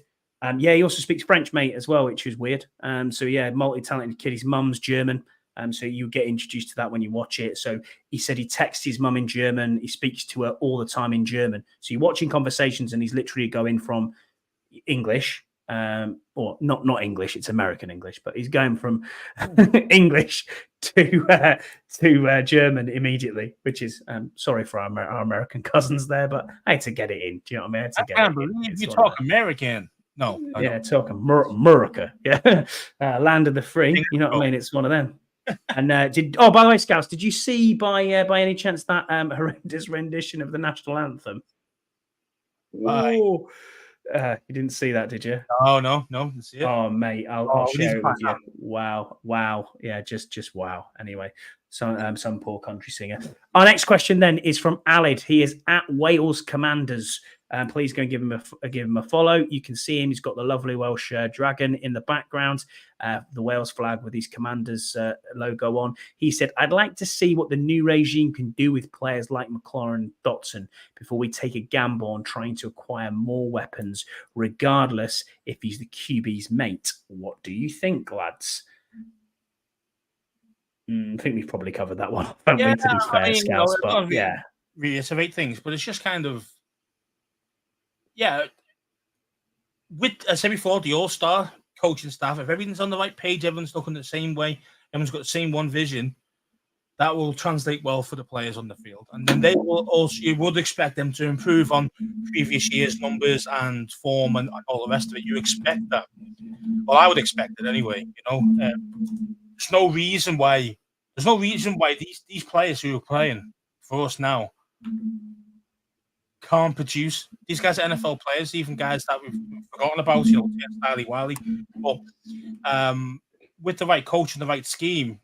Yeah, he also speaks French, mate, as well, which is weird. So yeah, multi-talented kid. His mum's German. So you get introduced to that when you watch it. So he said he texts his mum in German. He speaks to her all the time in German. So you're watching conversations and he's literally going from English, or not English, it's American English, but he's going from English to German immediately, which is sorry for our American cousins there, but I had to get it in. Do you know what I mean? I had to I get can't it in. believe It's you one talk of them. American. No, I Yeah, don't. talking America, yeah, land of the free. You know what I mean? It's one of them. And by the way, Scouts, did you see by any chance that horrendous rendition of the national anthem? Oh, you didn't see that, did you? No, didn't see it. Oh, mate, I'll we need share to it with find you. out. Wow, yeah, just wow. Anyway, some poor country singer. Our next question then is from Alid. He is at Wales Commanders. Please go and give him a follow. You can see him. He's got the lovely Welsh dragon in the background, the Wales flag with his Commanders logo on. He said, "I'd like to see what the new regime can do with players like McLaurin, Dotson before we take a gamble on trying to acquire more weapons, regardless if he's the QB's mate. What do you think, lads?" I think we've probably covered that one. To be fair, Scouts, but yeah, reiterate things, but it's just kind of. Yeah, with I said before, the all-star coaching staff, if everything's on the right page, everyone's looking the same way, everyone's got the same one vision, that will translate well for the players on the field. And then they will also, you would expect them to improve on previous year's numbers and form and all the rest of it. You expect that. Well, I would expect it anyway. There's no reason why these players who are playing for us now can't produce. These guys are NFL players, even guys that we've forgotten about, Riley Wiley. But with the right coach and the right scheme,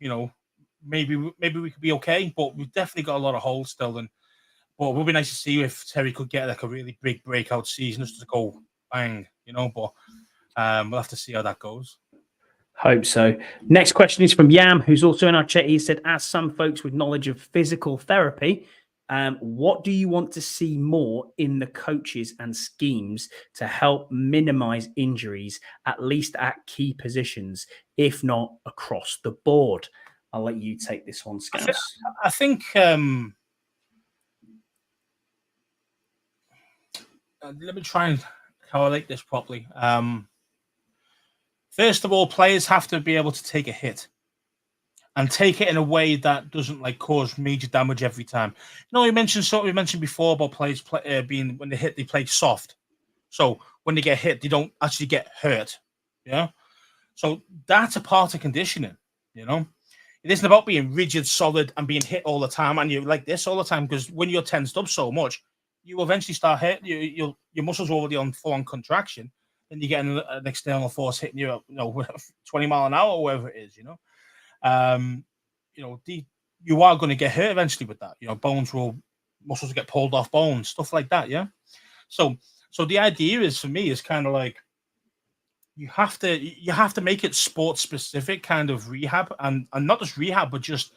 maybe we could be okay. But we've definitely got a lot of holes still. But it would be nice to see if Terry could get like a really big breakout season just to go bang, But we'll have to see how that goes. Hope so. Next question is from Yam, who's also in our chat. He said, as some folks with knowledge of physical therapy, what do you want to see more in the coaches and schemes to help minimize injuries, at least at key positions, if not across the board? I'll let you take this one, Scouts. I think let me try and correlate this properly. First of all, players have to be able to take a hit and take it in a way that doesn't cause major damage every time. We mentioned before about players being, when they hit, they play soft. So when they get hit, they don't actually get hurt. Yeah. So that's a part of conditioning. It isn't about being rigid, solid, and being hit all the time, and you're like this all the time. Because when you're tensed up so much, you will eventually start hit. Your muscles are already on full-on contraction, and you get an external force hitting you, 20 mile an hour, or whatever it is. You are going to get hurt eventually with that. Muscles will get pulled off bones, stuff like that. Yeah. So the idea is, for me, is kind of like you have to make it sports specific kind of rehab, and not just rehab, but just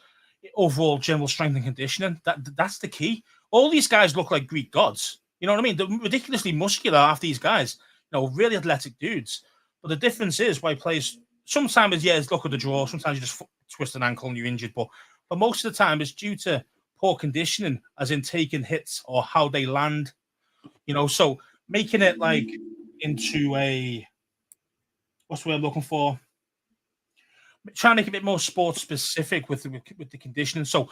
overall general strength and conditioning. That's the key. All these guys look like Greek gods. You know what I mean? They're ridiculously muscular, half these guys. Really athletic dudes. But the difference is why players sometimes, it's luck of the draw. Sometimes you just twist an ankle and you're injured. But most of the time, it's due to poor conditioning, as in taking hits or how they land. So making it into a, what's the word I'm looking for? Trying to make it a bit more sports specific with the conditioning. So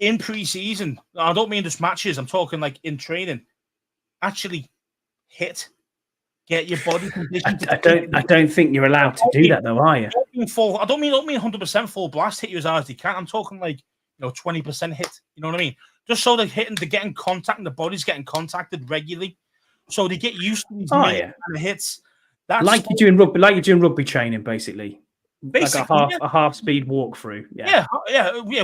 in pre-season, I don't mean just matches. I'm talking in training. Actually hit. Get your body conditioned. I don't think you're allowed to do that, though, are you? I don't mean 100% full blast, hit you as hard as they can. I'm talking 20% hit. You know what I mean? Just so they're getting contact, and the body's getting contacted regularly, so they get used to these hits. That's like you're doing rugby training, basically like a half speed walkthrough. Yeah.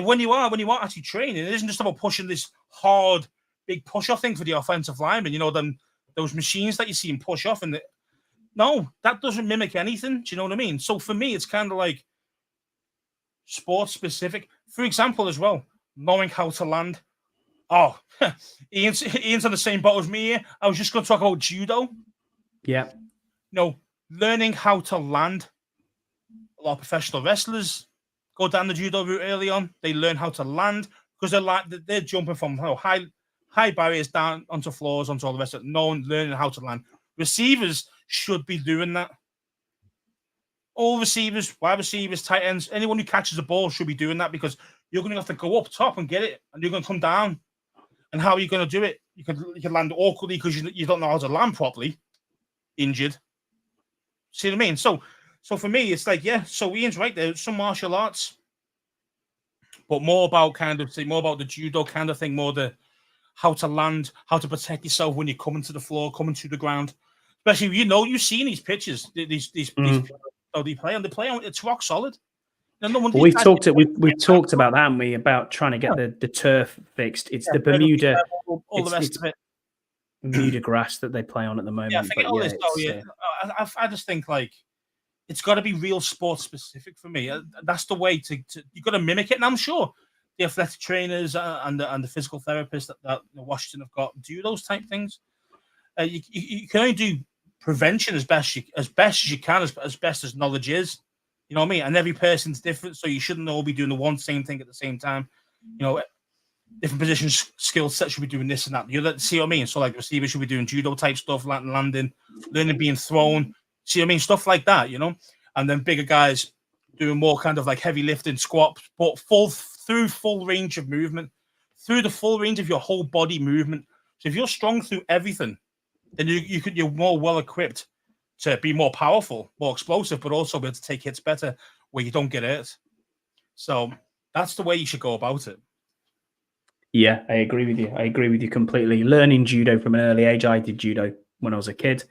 When you are actually training, it isn't just about pushing this hard, big push-off thing for the offensive lineman. Those machines that you see him push off, and no, that doesn't mimic anything. Do you know what I mean? So for me, it's kind of like sports specific. For example, as well, knowing how to land. Oh, Ian's on the same boat as me here. I was just going to talk about judo. Yeah. Learning how to land. A lot of professional wrestlers go down the judo route early on. They learn how to land because they're jumping from high barriers down onto floors, onto all the rest of it. No one learning how to land. Receivers should be doing that. All receivers, wide receivers, tight ends, anyone who catches a ball should be doing that because you're going to have to go up top and get it, and you're going to come down. And how are you going to do it? You can land awkwardly because you don't know how to land properly, injured. See what I mean? So for me, it's like, yeah, so Ian's right there. Some martial arts, but more about the judo kind of thing, more the how to land, how to protect yourself when you're coming to the floor, coming to the ground. Especially, you've seen these pitches, these they play on, it's rock solid. We've talked about that, haven't we? About trying to get the turf fixed. It's the Bermuda, all the rest of it. Bermuda grass that they play on at the moment. I just think like it's got to be real sports specific for me. That's the way to you've got to mimic it. And I'm sure the athletic trainers and the physical therapists that Washington have got do those type things. You can only do prevention as best as you can, as best as knowledge is. You know what I mean? And every person's different, so you shouldn't all be doing the same thing at the same time. You know, different positions, skill sets should be doing this and that. See what I mean? So like receivers should be doing judo type stuff, landing, learning being thrown. See what I mean? Stuff like that, you know. And then bigger guys doing more kind of like heavy lifting, squat, but full range of movement, through the full range of your whole body movement. So if you're strong through everything, then you're more well equipped to be more powerful, more explosive, but also be able to take hits better where you don't get hurt. So that's the way you should go about it. Yeah, I agree with you. I agree with you completely. Learning judo from an early age. I did judo when I was a kid.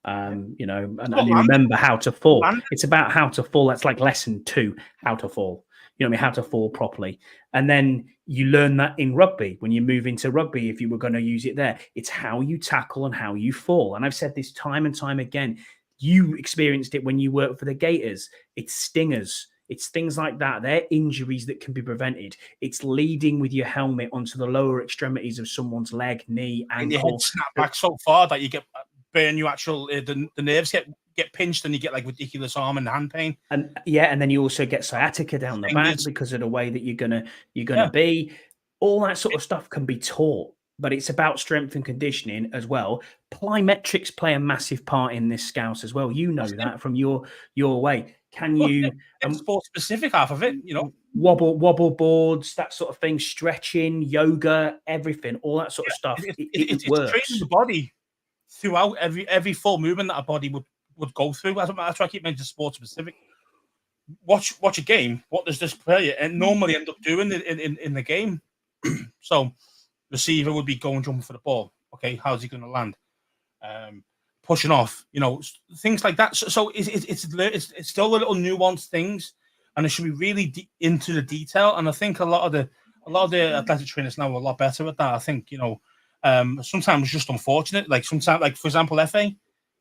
And you remember how to fall. It's about how to fall. That's like lesson 2, how to fall. You know what I mean? How to fall properly. And then you learn that in rugby. When you move into rugby, if you were going to use it there, it's how you tackle and how you fall. And I've said this time and time again. You experienced it when you worked for the Gators. It's stingers. It's things like that. They're injuries that can be prevented. It's leading with your helmet onto the lower extremities of someone's leg, knee, ankle. And your head snap back so far that you get burn. You the nerves get pinched, and you get like ridiculous arm and hand pain. And then you also get sciatica down the back because of the way that you're gonna be. All that sort of stuff can be taught. But it's about strength and conditioning as well. Plyometrics play a massive part in this, Scouse, as well. You know that from your way. Can you sport specific half of it? You know, wobble boards, that sort of thing, stretching, yoga, everything, all that sort of stuff. It works. Training the body throughout every full movement that a body would go through. That's why I keep mentioning sport specific. Watch a game. What does this player and normally end up doing in the game? So. Receiver would be going jumping for the ball. Okay, how's he going to land? Pushing off, things like that. So it's still a little nuanced things, and it should be really into the detail. And I think a lot of the athletic trainers now are a lot better at that. I think sometimes it's just unfortunate. Like sometimes, like for example, FA,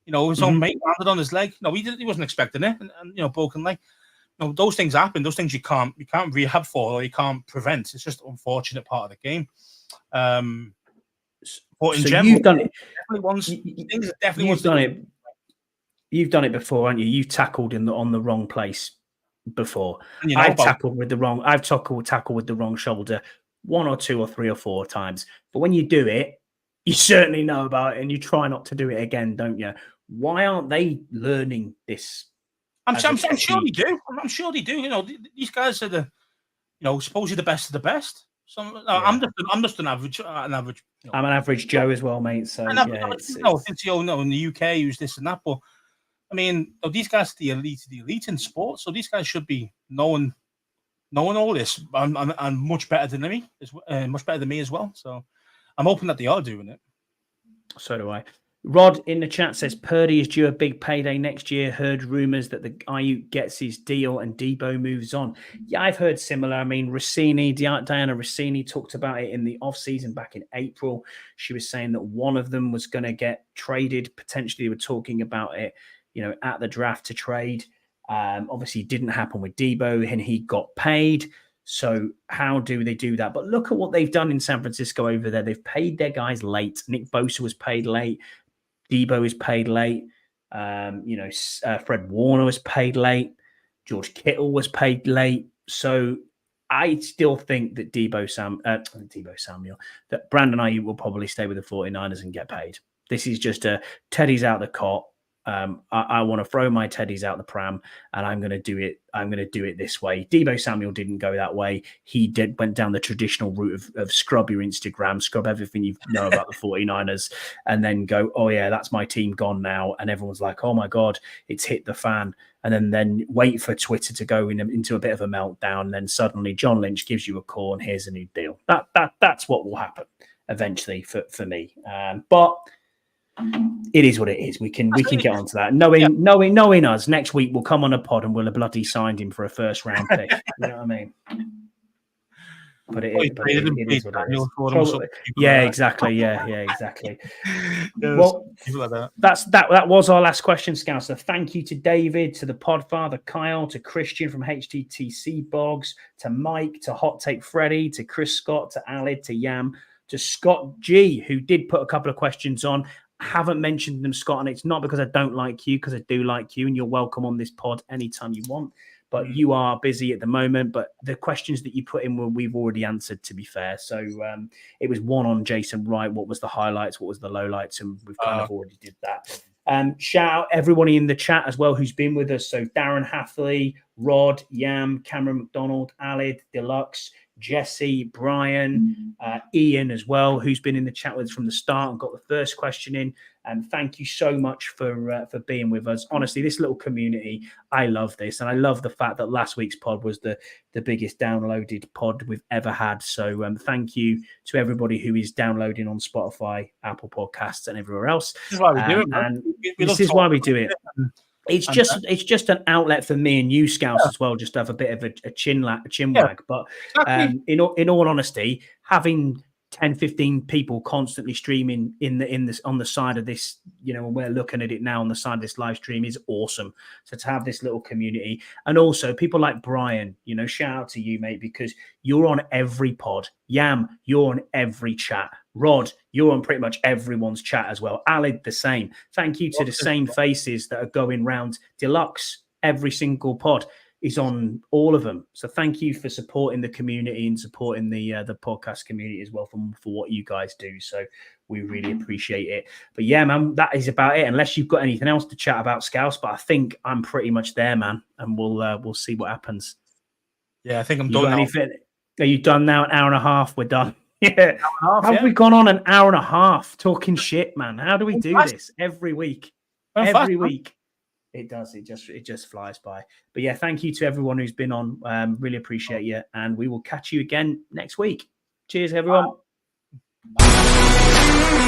his own mate landed on his leg. No, he wasn't expecting it, and broken leg. Those things happen. Those things you can't rehab for or you can't prevent. It's just an unfortunate part of the game. But in general, you've done it. You've done it before, haven't you? You've tackled on the wrong place before. I've tackled with the wrong shoulder 1 or 2 or 3 or 4 times. But when you do it, you certainly know about it, and you try not to do it again, don't you? Why aren't they learning this? I'm sure they do. I'm sure they do. These guys are supposedly the best of the best. So I'm just an average. I'm an average Joe as well, mate. So in the UK, use this and that. But I mean, these guys are the elite in sports. So these guys should be knowing all this and much better than me, much better than me as well. So I'm hoping that they are doing it. So do I. Rod in the chat says Purdy is due a big payday next year. Heard rumors that the Ayuk gets his deal and Debo moves on. Yeah, I've heard similar. I mean, Diana Rossini talked about it in the offseason back in April. She was saying that one of them was going to get traded. Potentially, they were talking about it, at the draft to trade. Obviously, it didn't happen with Debo, and he got paid. So how do they do that? But look at what they've done in San Francisco over there. They've paid their guys late. Nick Bosa was paid late. Debo is paid late. Fred Warner was paid late. George Kittle was paid late. So I still think that Deebo Samuel, that Brandon Ayuk will probably stay with the 49ers and get paid. This is just a Teddy's out the cot. I want to throw my teddies out the pram, and I'm going to do it. I'm going to do it this way. Deebo Samuel didn't go that way. He went down the traditional route of scrub your Instagram, scrub everything you know about the 49ers, and then go, oh yeah, that's my team gone now. And everyone's like, oh my God, it's hit the fan. And then wait for Twitter to go into a bit of a meltdown. And then suddenly John Lynch gives you a call and here's a new deal. That's what will happen eventually for me. But it is what it is. We can get onto that. Knowing us, next week we'll come on a pod and we'll have bloody signed him for a first round pick. You know what I mean? But it is what it is. Yeah, exactly. Yeah, exactly. Well, that was our last question, Scout. So thank you to David, to the Podfather Kyle, to Christian from HTTC Bogs, to Mike, to Hot Take Freddy, to Chris Scott, to Alid, to Yam, to Scott G, who did put a couple of questions on. I haven't mentioned them, Scott, and it's not because I don't like you, because I do like you, and you're welcome on this pod anytime you want. But you are busy at the moment. But the questions that you put in we've already answered, to be fair. So it was one on Jason Wright. What was the highlights? What was the lowlights? And we've kind of already did that. Shout out everybody in the chat as well who's been with us. So Darren Hathley, Rod, Yam, Cameron McDonald, Alid, Deluxe, Jesse, Brian, Ian as well, who's been in the chat with us from the start and got the first question in. And thank you so much for being with us. Honestly, this little community, I love this. And I love the fact that last week's pod was the biggest downloaded pod we've ever had. So thank you to everybody who is downloading on Spotify, Apple Podcasts and everywhere else. This is why we do it, and this is why we do it. It's just an outlet for me and you, Scouts, as well, just to have a bit of a chin wag. But in all honesty, having 10, 15 people constantly streaming on the side of this, and we're looking at it now on the side of this live stream is awesome. So to have this little community, and also people like Brian, shout out to you, mate, because you're on every pod. Yam, you're on every chat. Rod, you're on pretty much everyone's chat as well. Alid, the same. Thank you to the same faces that are going round. Deluxe, every single pod is on all of them. So thank you for supporting the community and supporting the podcast community as well for what you guys do. So we really appreciate it. But yeah, man, that is about it. Unless you've got anything else to chat about, Scouts, but I think I'm pretty much there, man. And we'll see what happens. Yeah, I think I'm done now. Are you done now? An hour and a half, we're done. Yeah. Have we gone on an hour and a half talking shit, man? How do we do this every week? Every week. It does. It just flies by. But yeah, thank you to everyone who's been on. Really appreciate you. And we will catch you again next week. Cheers, everyone. Bye.